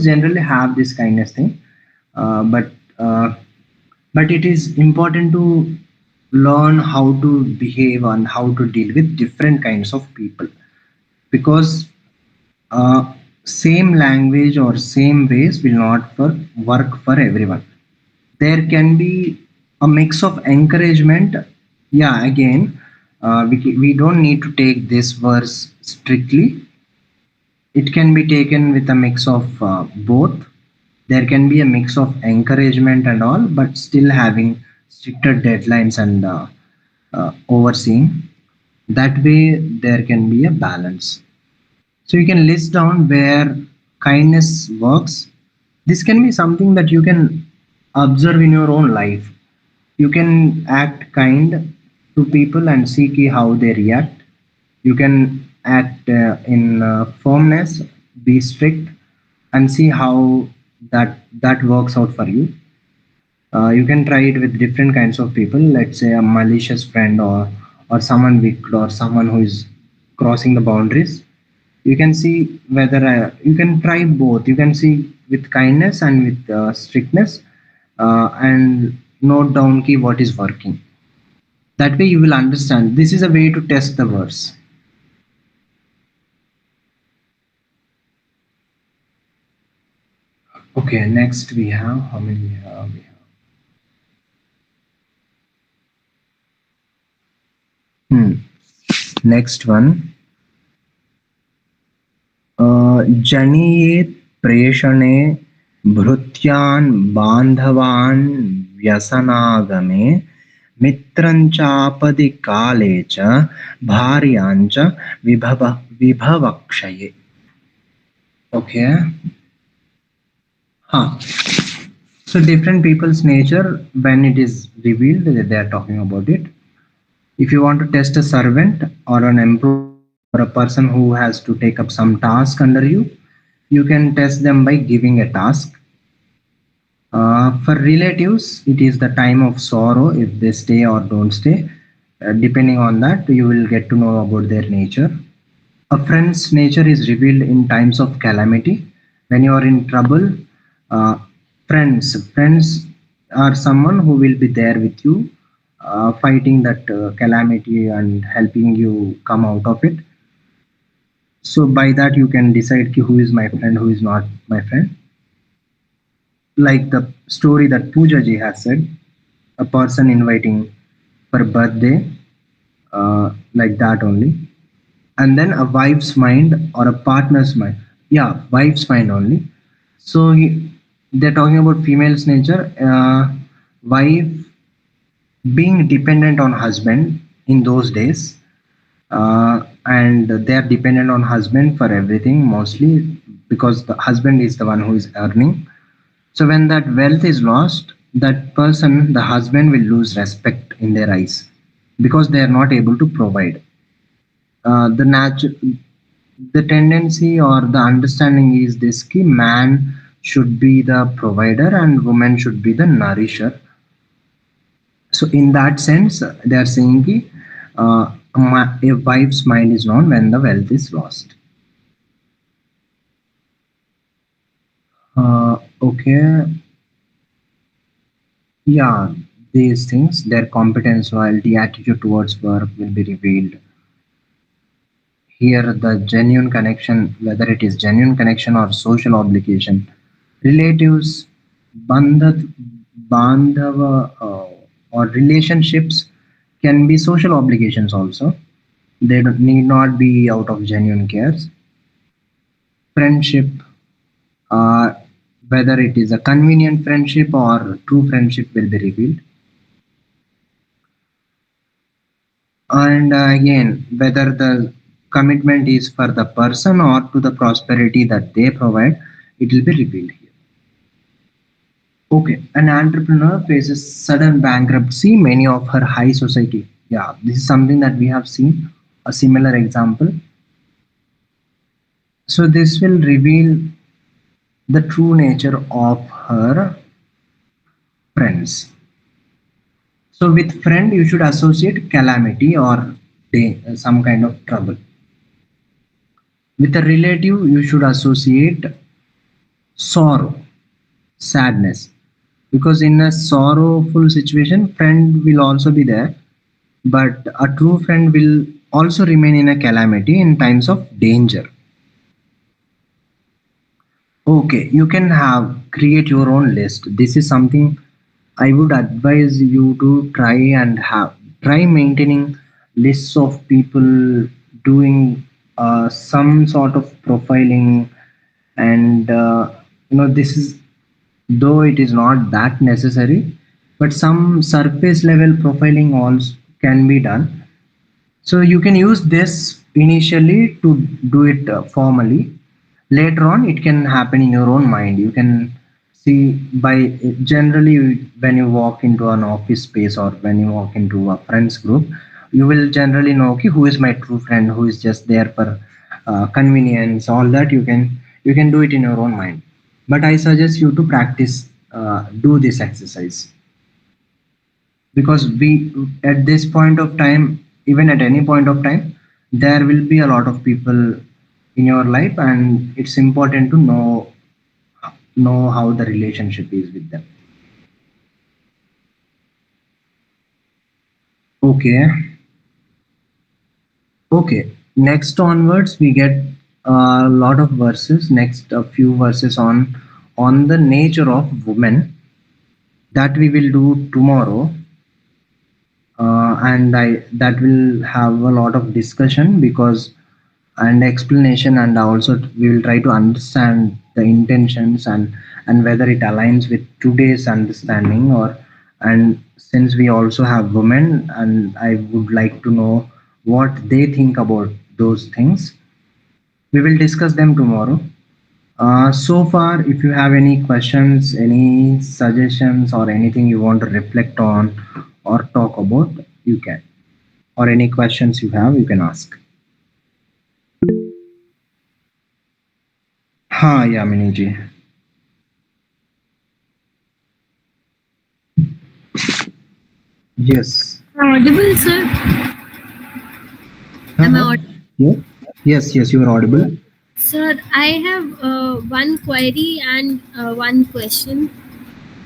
generally have this kindness thing, uh, but uh, but it is important to learn how to behave and how to deal with different kinds of people, because uh, same language or same ways will not work for everyone. There can be a mix of encouragement. Yeah, again, we don't need to take this verse strictly. It can be taken with a mix of both. There can be a mix of encouragement and all, but still having stricter deadlines and overseeing. That way, there can be a balance. So you can list down where kindness works. This can be something that you can observe in your own life. You can act kind to people and see how they react. You can act in firmness, be strict, and see how that works out for you. You can try it with different kinds of people. Let's say a malicious friend, or someone wicked, or someone who is crossing the boundaries. You can see whether you can try both. You can see with kindness and with strictness, and note down key what is working. That way you will understand. This is a way to test the verse. Okay, next we have how many we have. Hmm. Next one. जनीये प्रेषणे भृत्यान् बान्धवान् व्यसनागमे मित्रञ्चापदि काले च भार्याञ्च विभवक्षये. Okay. Huh. So different people's nature, when it is revealed, they are talking about it. If you want to test a servant or an employee or a person who has to take up some task under you, you can test them by giving a task. For relatives, it is the time of sorrow if they stay or don't stay. Depending on that, you will get to know about their nature. A friend's nature is revealed in times of calamity. When you are in trouble, uh, friends are someone who will be there with you, fighting that calamity and helping you come out of it. So by that you can decide ki who is my friend, who is not my friend. Like the story that Pooja ji has said, a person inviting for birthday, like that only. And then a wife's mind or a partner's mind. Yeah, wife's mind only. So they're talking about female's nature. Wife being dependent on husband in those days, and they are dependent on husband for everything mostly because the husband is the one who is earning. So when that wealth is lost, that person, the husband, will lose respect in their eyes because they are not able to provide. The natural, the tendency or the understanding is this: ki man should be the provider and woman should be the nourisher. So in that sense, they are saying ki, a wife's mind is known when the wealth is lost. Okay, yeah, these things, their competence, loyalty, attitude towards work will be revealed. Here, the genuine connection, whether it is genuine connection or social obligation, relatives, bandhat, bandhava, or relationships can be social obligations also. They need not be out of genuine cares. Friendship, uh, whether it is a convenient friendship or true friendship, will be revealed. And again, whether the commitment is for the person or to the prosperity that they provide, it will be revealed here. Okay, an entrepreneur faces sudden bankruptcy, many of her high society. Yeah, this is something that we have seen a similar example. So this will reveal the true nature of her friends. So with friend, you should associate calamity or some kind of trouble. With a relative, you should associate sorrow, sadness. Because in a sorrowful situation, friend will also be there, but a true friend will also remain in a calamity in times of danger. Okay, you can have create your own list. This is something I would advise you to try and have. Try maintaining lists of people doing some sort of profiling, and this is, though it is not that necessary, but some surface level profiling also can be done. So you can use this initially to do it formally. Later on, it can happen in your own mind. You can see by generally when you walk into an office space or when you walk into a friends group, you will generally know, okay, who is my true friend, who is just there for convenience. All that you can do it in your own mind. But I suggest you to practice, do this exercise, because we, at this point of time, even at any point of time, there will be a lot of people in your life, and it's important to know how the relationship is with them. Okay, okay, next onwards we get a lot of verses, next a few verses on the nature of women, that we will do tomorrow. And I that will have a lot of discussion because and explanation, and also we will try to understand the intentions and whether it aligns with today's understanding, or, and since we also have women, and I would like to know what they think about those things. We will discuss them tomorrow. So far, if you have any questions, any suggestions, or anything you want to reflect on or talk about, you can. Or any questions you have, you can ask. Ha, Yamini ji. Yes. Audible, sir? Am I Uh-huh. audible? Yeah. Yes, yes, you are audible. Sir, I have one query and one question.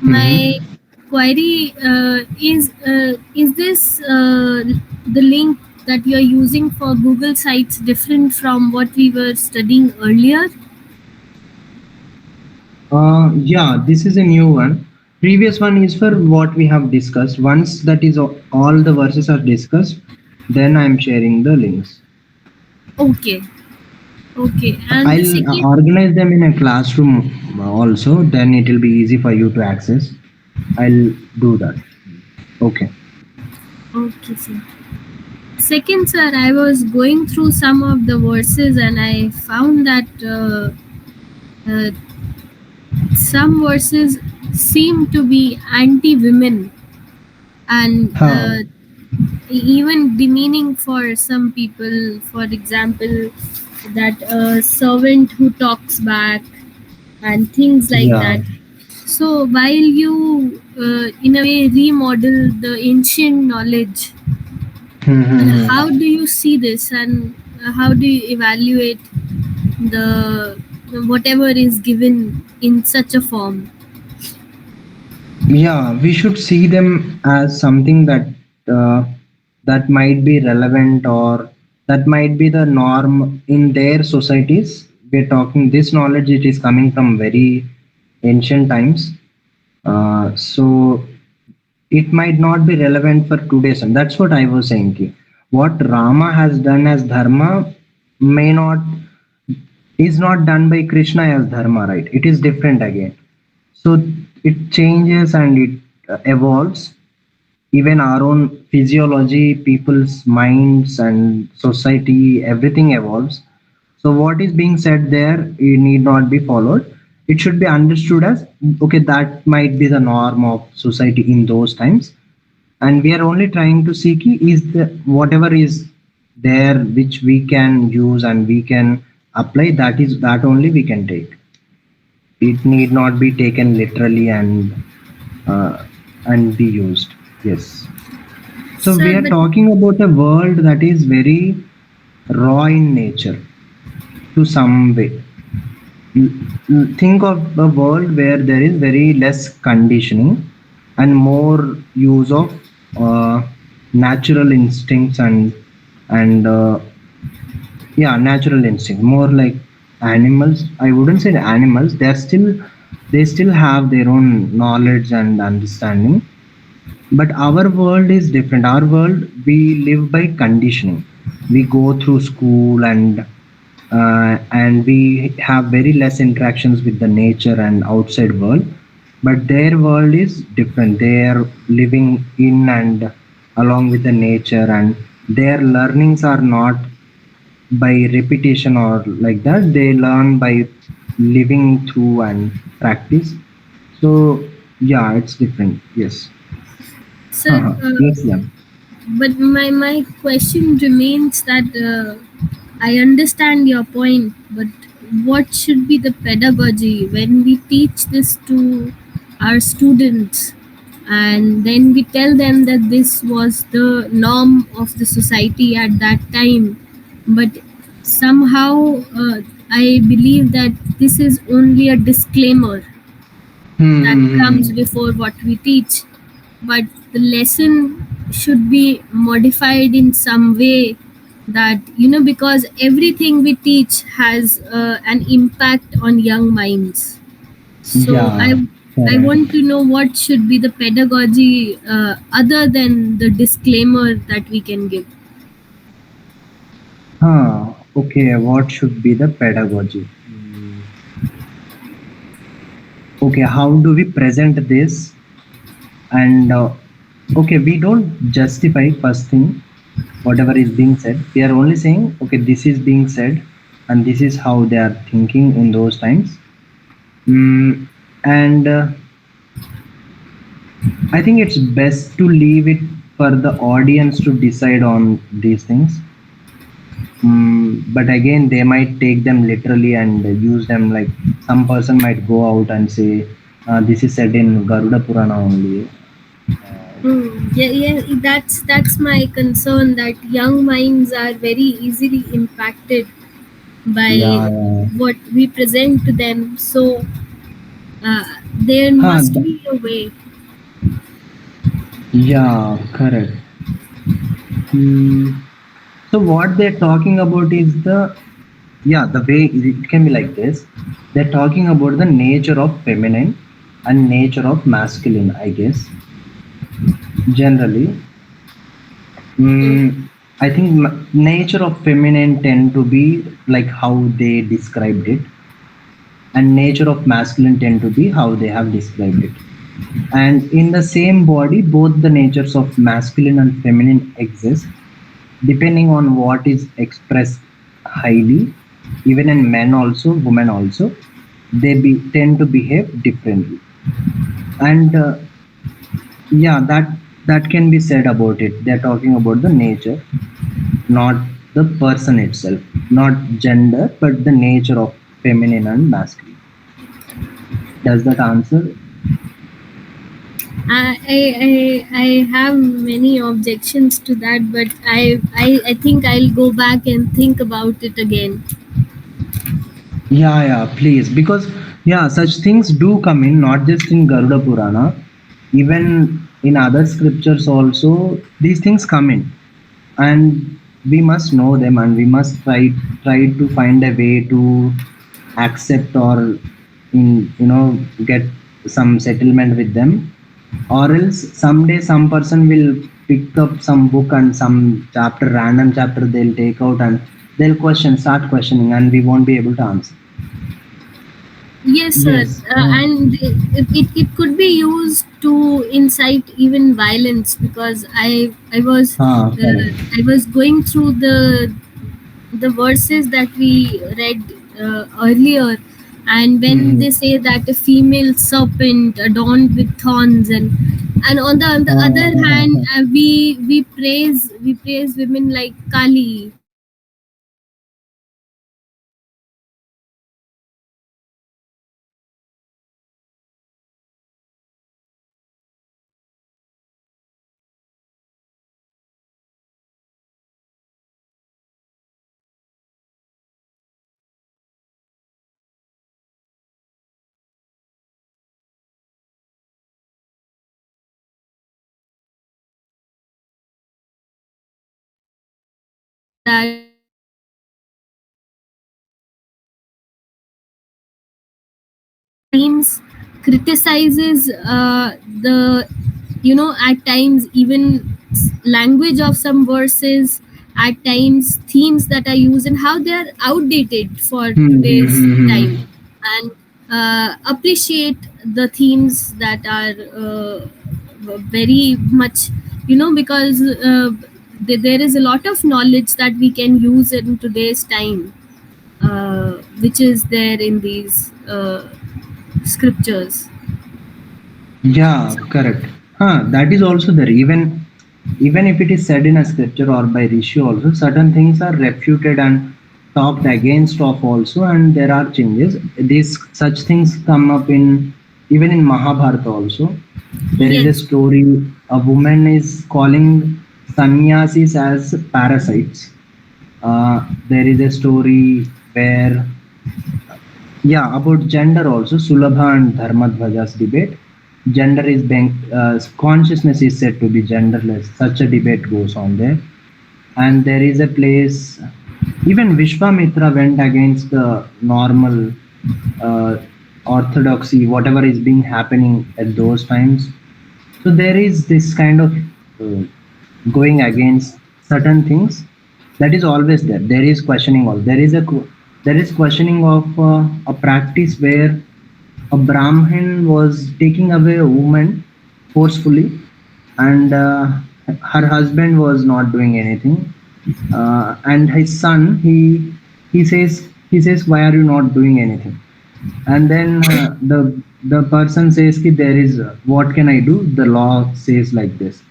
My Mm-hmm. query is this the link that you're using for Google Sites different from what we were studying earlier? Yeah, this is a new one. Previous one is for what we have discussed. Once that is all the verses are discussed, then I'm sharing the links. Okay, okay. And the I'll second, organize them in a classroom also. Then it will be easy for you to access. I'll do that. Okay. okay, sir. Second, sir, I was going through some of the verses and I found that uh, some verses seem to be anti-women and How? even demeaning for some people. For example, that servant who talks back and things like Yeah. that. So while you in a way remodel the ancient knowledge, how do you see this, and how do you evaluate the whatever is given in such a form? Yeah, we should see them as something uh, that might be relevant or that might be the norm in their societies. We're talking this knowledge, it is coming from very ancient times. So it might not be relevant for today's time. That's what I was saying. Ki, what Rama has done as dharma may not is not done by Krishna as dharma, right? It is different again. So it changes and it evolves. Even our own physiology, people's minds, and society, everything evolves. So what is being said there, it need not be followed. It should be understood as okay, that might be the norm of society in those times, and we are only trying to see ki is the whatever is there which we can use and we can apply. That is that only we can take. It need not be taken literally uh, and be used. Yes. So we Sir, are but talking about a world that is very raw in nature to some way. Think of a world where there is very less conditioning and more use of natural instincts and yeah, natural instinct, more like animals. I wouldn't say animals, they still have their own knowledge and understanding, but our world is different. Our world, we live by conditioning. We go through school and we have very less interactions with the nature and outside world, but their world is different. They are living in and along with the nature, and their learnings are not by repetition or like that. They learn by living through and practice. So yeah, it's different. Yes. sir, Yes, yeah. but my question remains that I understand your point, but what should be the pedagogy when we teach this to our students, and then we tell them that this was the norm of the society at that time, but somehow I believe that this is only a disclaimer that comes Hmm. before what we teach, but the lesson should be modified in some way, that because everything we teach has an impact on young minds. So Yeah, I correct. want to know what should be the pedagogy other than the disclaimer that we can give. Okay, what should be the pedagogy? Okay, how do we present this? And okay, we don't justify first thing whatever is being said. We are only saying, okay, this is being said, and this is how they are thinking in those times. And I think it's best to leave it for the audience to decide on these things. But again, they might take them literally and use them, like some person might go out and say, this is said in Garuda Purana only. Uh, Yeah, yeah, that's my concern, that young minds are very easily impacted by yeah, yeah. what we present to them. So there Huh, must be a way. yeah, correct. Hmm. So what they're talking about is the way it can be like this. They're talking about the nature of feminine and nature of masculine, I guess. Generally, I think nature of feminine tend to be like how they described it, and nature of masculine tend to be how they have described it. And in the same body, both the natures of masculine and feminine exist, depending on what is expressed highly. Even in men also, women also, tend to behave differently. And yeah, that can be said about it. They're talking about the nature, not the person itself, not gender, but the nature of feminine and masculine. Does that answer? I have many objections to that, but I think I'll go back and think about it again. Yeah, yeah, please. Because, yeah, such things do come in, not just in Garuda Purana, even in other scriptures also, these things come in. And we must know them, and we must try to find a way to accept, or get some settlement with them. Or else someday some person will pick up some book and some chapter, random chapter, they'll take out and they'll start questioning, and we won't be able to answer. Yes, sir. Yes. And it could be used to incite even violence, because Correct. I was going through the verses that we read earlier, and when Mhm. they say that a female serpent adorned with thorns, and on the other hand, we praise women like Kali. That times criticizes the, at times even language of some verses, at times themes that are used and how they are outdated for today's time, Mhm. and appreciate the themes that are very much, because there is a lot of knowledge that we can use in today's time, which is there in these scriptures. Yeah, correct. That is also there. Even if it is said in a scripture or by Rishi also, certain things are refuted and talked against of also, and there are changes. These such things come up in even in Mahabharata also. There is a Yes, story. A woman is calling sannyasis as parasites. There is a story where, yeah, about gender also, Sulabha and Dharmadhvaja's debate. Gender is being consciousness is said to be genderless. Such a debate goes on there, and there is a place. Even Vishwamitra went against the normal uh, orthodoxy, whatever is being happening at those times. So there is this kind of uh, going against certain things, that is always there. There is questioning. All there is questioning of a practice where a Brahmin was taking away a woman forcefully, and her husband was not doing anything. And his son, he says, why are you not doing anything? And then the person says ki there is what can I do, the law says like this,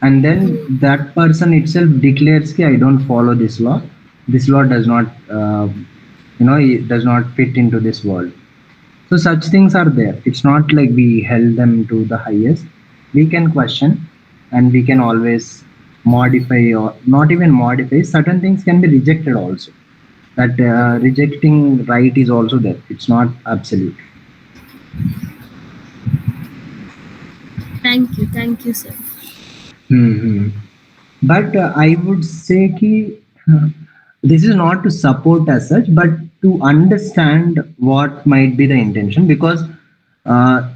and then that person itself declares ki I don't follow this law, this law does not it does not fit into this world. So such things are there. It's not like we held them to the highest. We can question, and we can always modify, or not even modify, certain things can be rejected also. That rejecting right is also there, it's not absolute. Thank you, sir. Hmm. But I would say ki, this is not to support as such, but to understand what might be the intention. Because uh,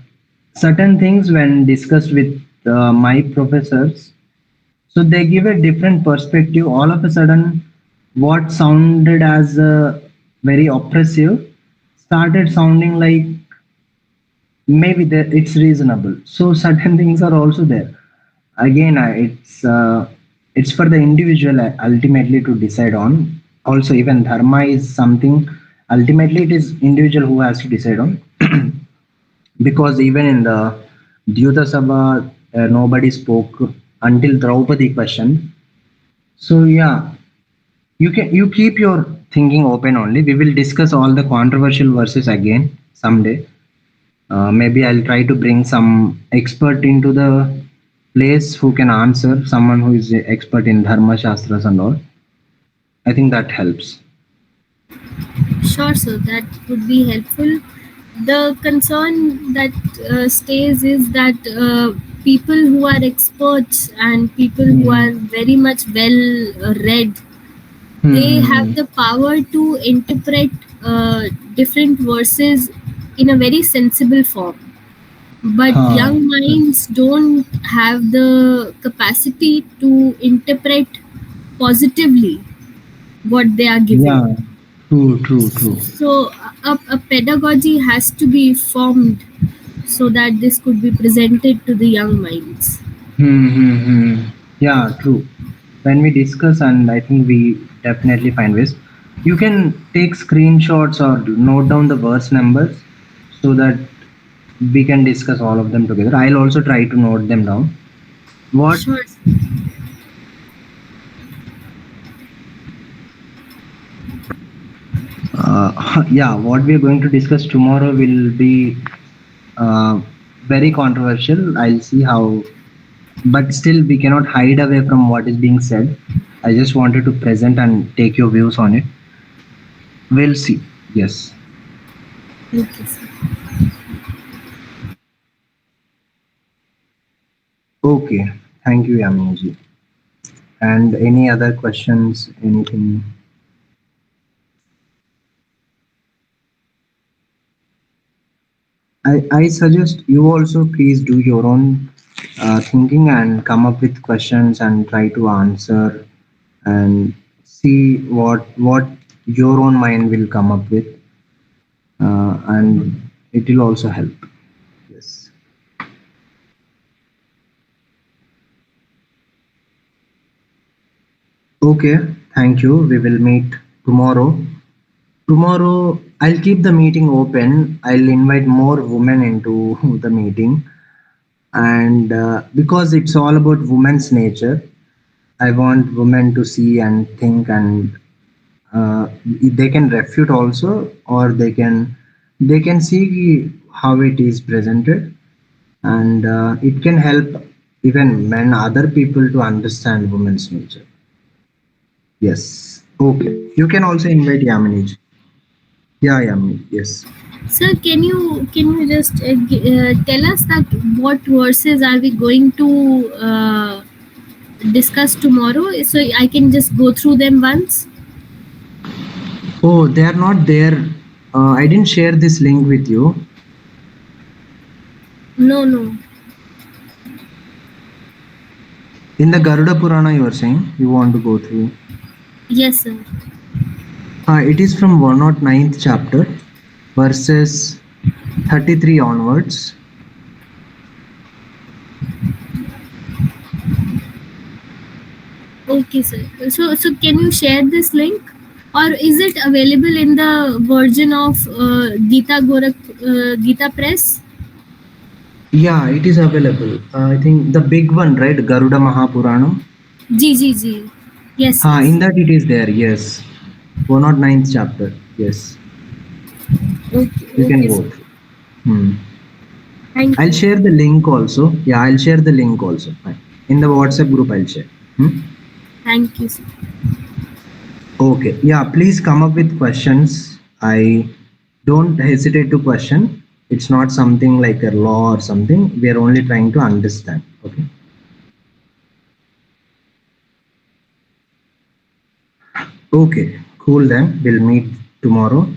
certain things, when discussed with my professors, so they give a different perspective. All of a sudden, what sounded as very oppressive started sounding like maybe it's reasonable. So certain things are also there. Again, it's for the individual ultimately to decide on. Also, even dharma is something, ultimately it is individual who has to decide on. Because even in the Dyuta Sabha, nobody spoke until Draupadi questioned. So yeah, you keep your thinking open only. We will discuss all the controversial verses again someday. Maybe I'll try to bring some expert into the place who can answer, someone who is a expert in Dharma Shastras and all. I think that helps. Sure, sir, that would be helpful. The concern that stays is that people who are experts and people who Hmm. are very much well read, they Hmm. have the power to interpret different verses in a very sensible form. But Huh. young minds don't have the capacity to interpret positively what they are given. Yeah. True. True. True. So, a pedagogy has to be formed so that this could be presented to the young minds. Hmm. Yeah. True. When we discuss, and I think we definitely find ways. You can take screenshots or note down the verse numbers so that we can discuss all of them together. I'll also try to note them down. What Sure. yeah, what we are going to discuss tomorrow will be uh, very controversial. I'll see how, but still, we cannot hide away from what is being said. I just wanted to present and take your views on it. We'll see. Yes. Okay, sir. Okay. Thank you, Yamini. And any other questions? Anything? I suggest you also please do your own thinking and come up with questions and try to answer and see what your own mind will come up with, and it will also help. Yes. Okay, thank you. We will meet tomorrow. Tomorrow I'll keep the meeting open. I'll invite more women into the meeting, and because it's all about women's nature, I want women to see and think, and they can refute also, or they can see how it is presented, and it can help even men, other people, to understand women's nature. Yes. Okay, you can also invite Yamini. Yeah, Yamini, yes. Sir, can you just tell us that what verses are we going to discuss tomorrow, so I can just go through them once? Oh, they are not there. I didn't share this link with you. No, no. In the Garuda Purana, you are saying you want to go through. Yes, sir. It is from 109th chapter, verses 33 onwards. Okay, sir. So can you share this link? or is it available in the version of Gita Press? Yeah, it is available. I think the big one, right? Garuda Mahapuranam. G G G. Yes, Ha, yes. in that it is there. Yes, 109th chapter. Yes, Okay, you can okay, go sir. through. Hmm. Thank I'll you. share the link also. Yeah, I'll share the link also. Fine. In the WhatsApp group, I'll share. Hmm? Thank you, sir. Okay. Yeah, please come up with questions. I don't hesitate to question. It's not something like a law or something. We are only trying to understand. Okay. Okay. Cool then. We'll meet tomorrow.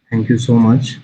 Thank you so much.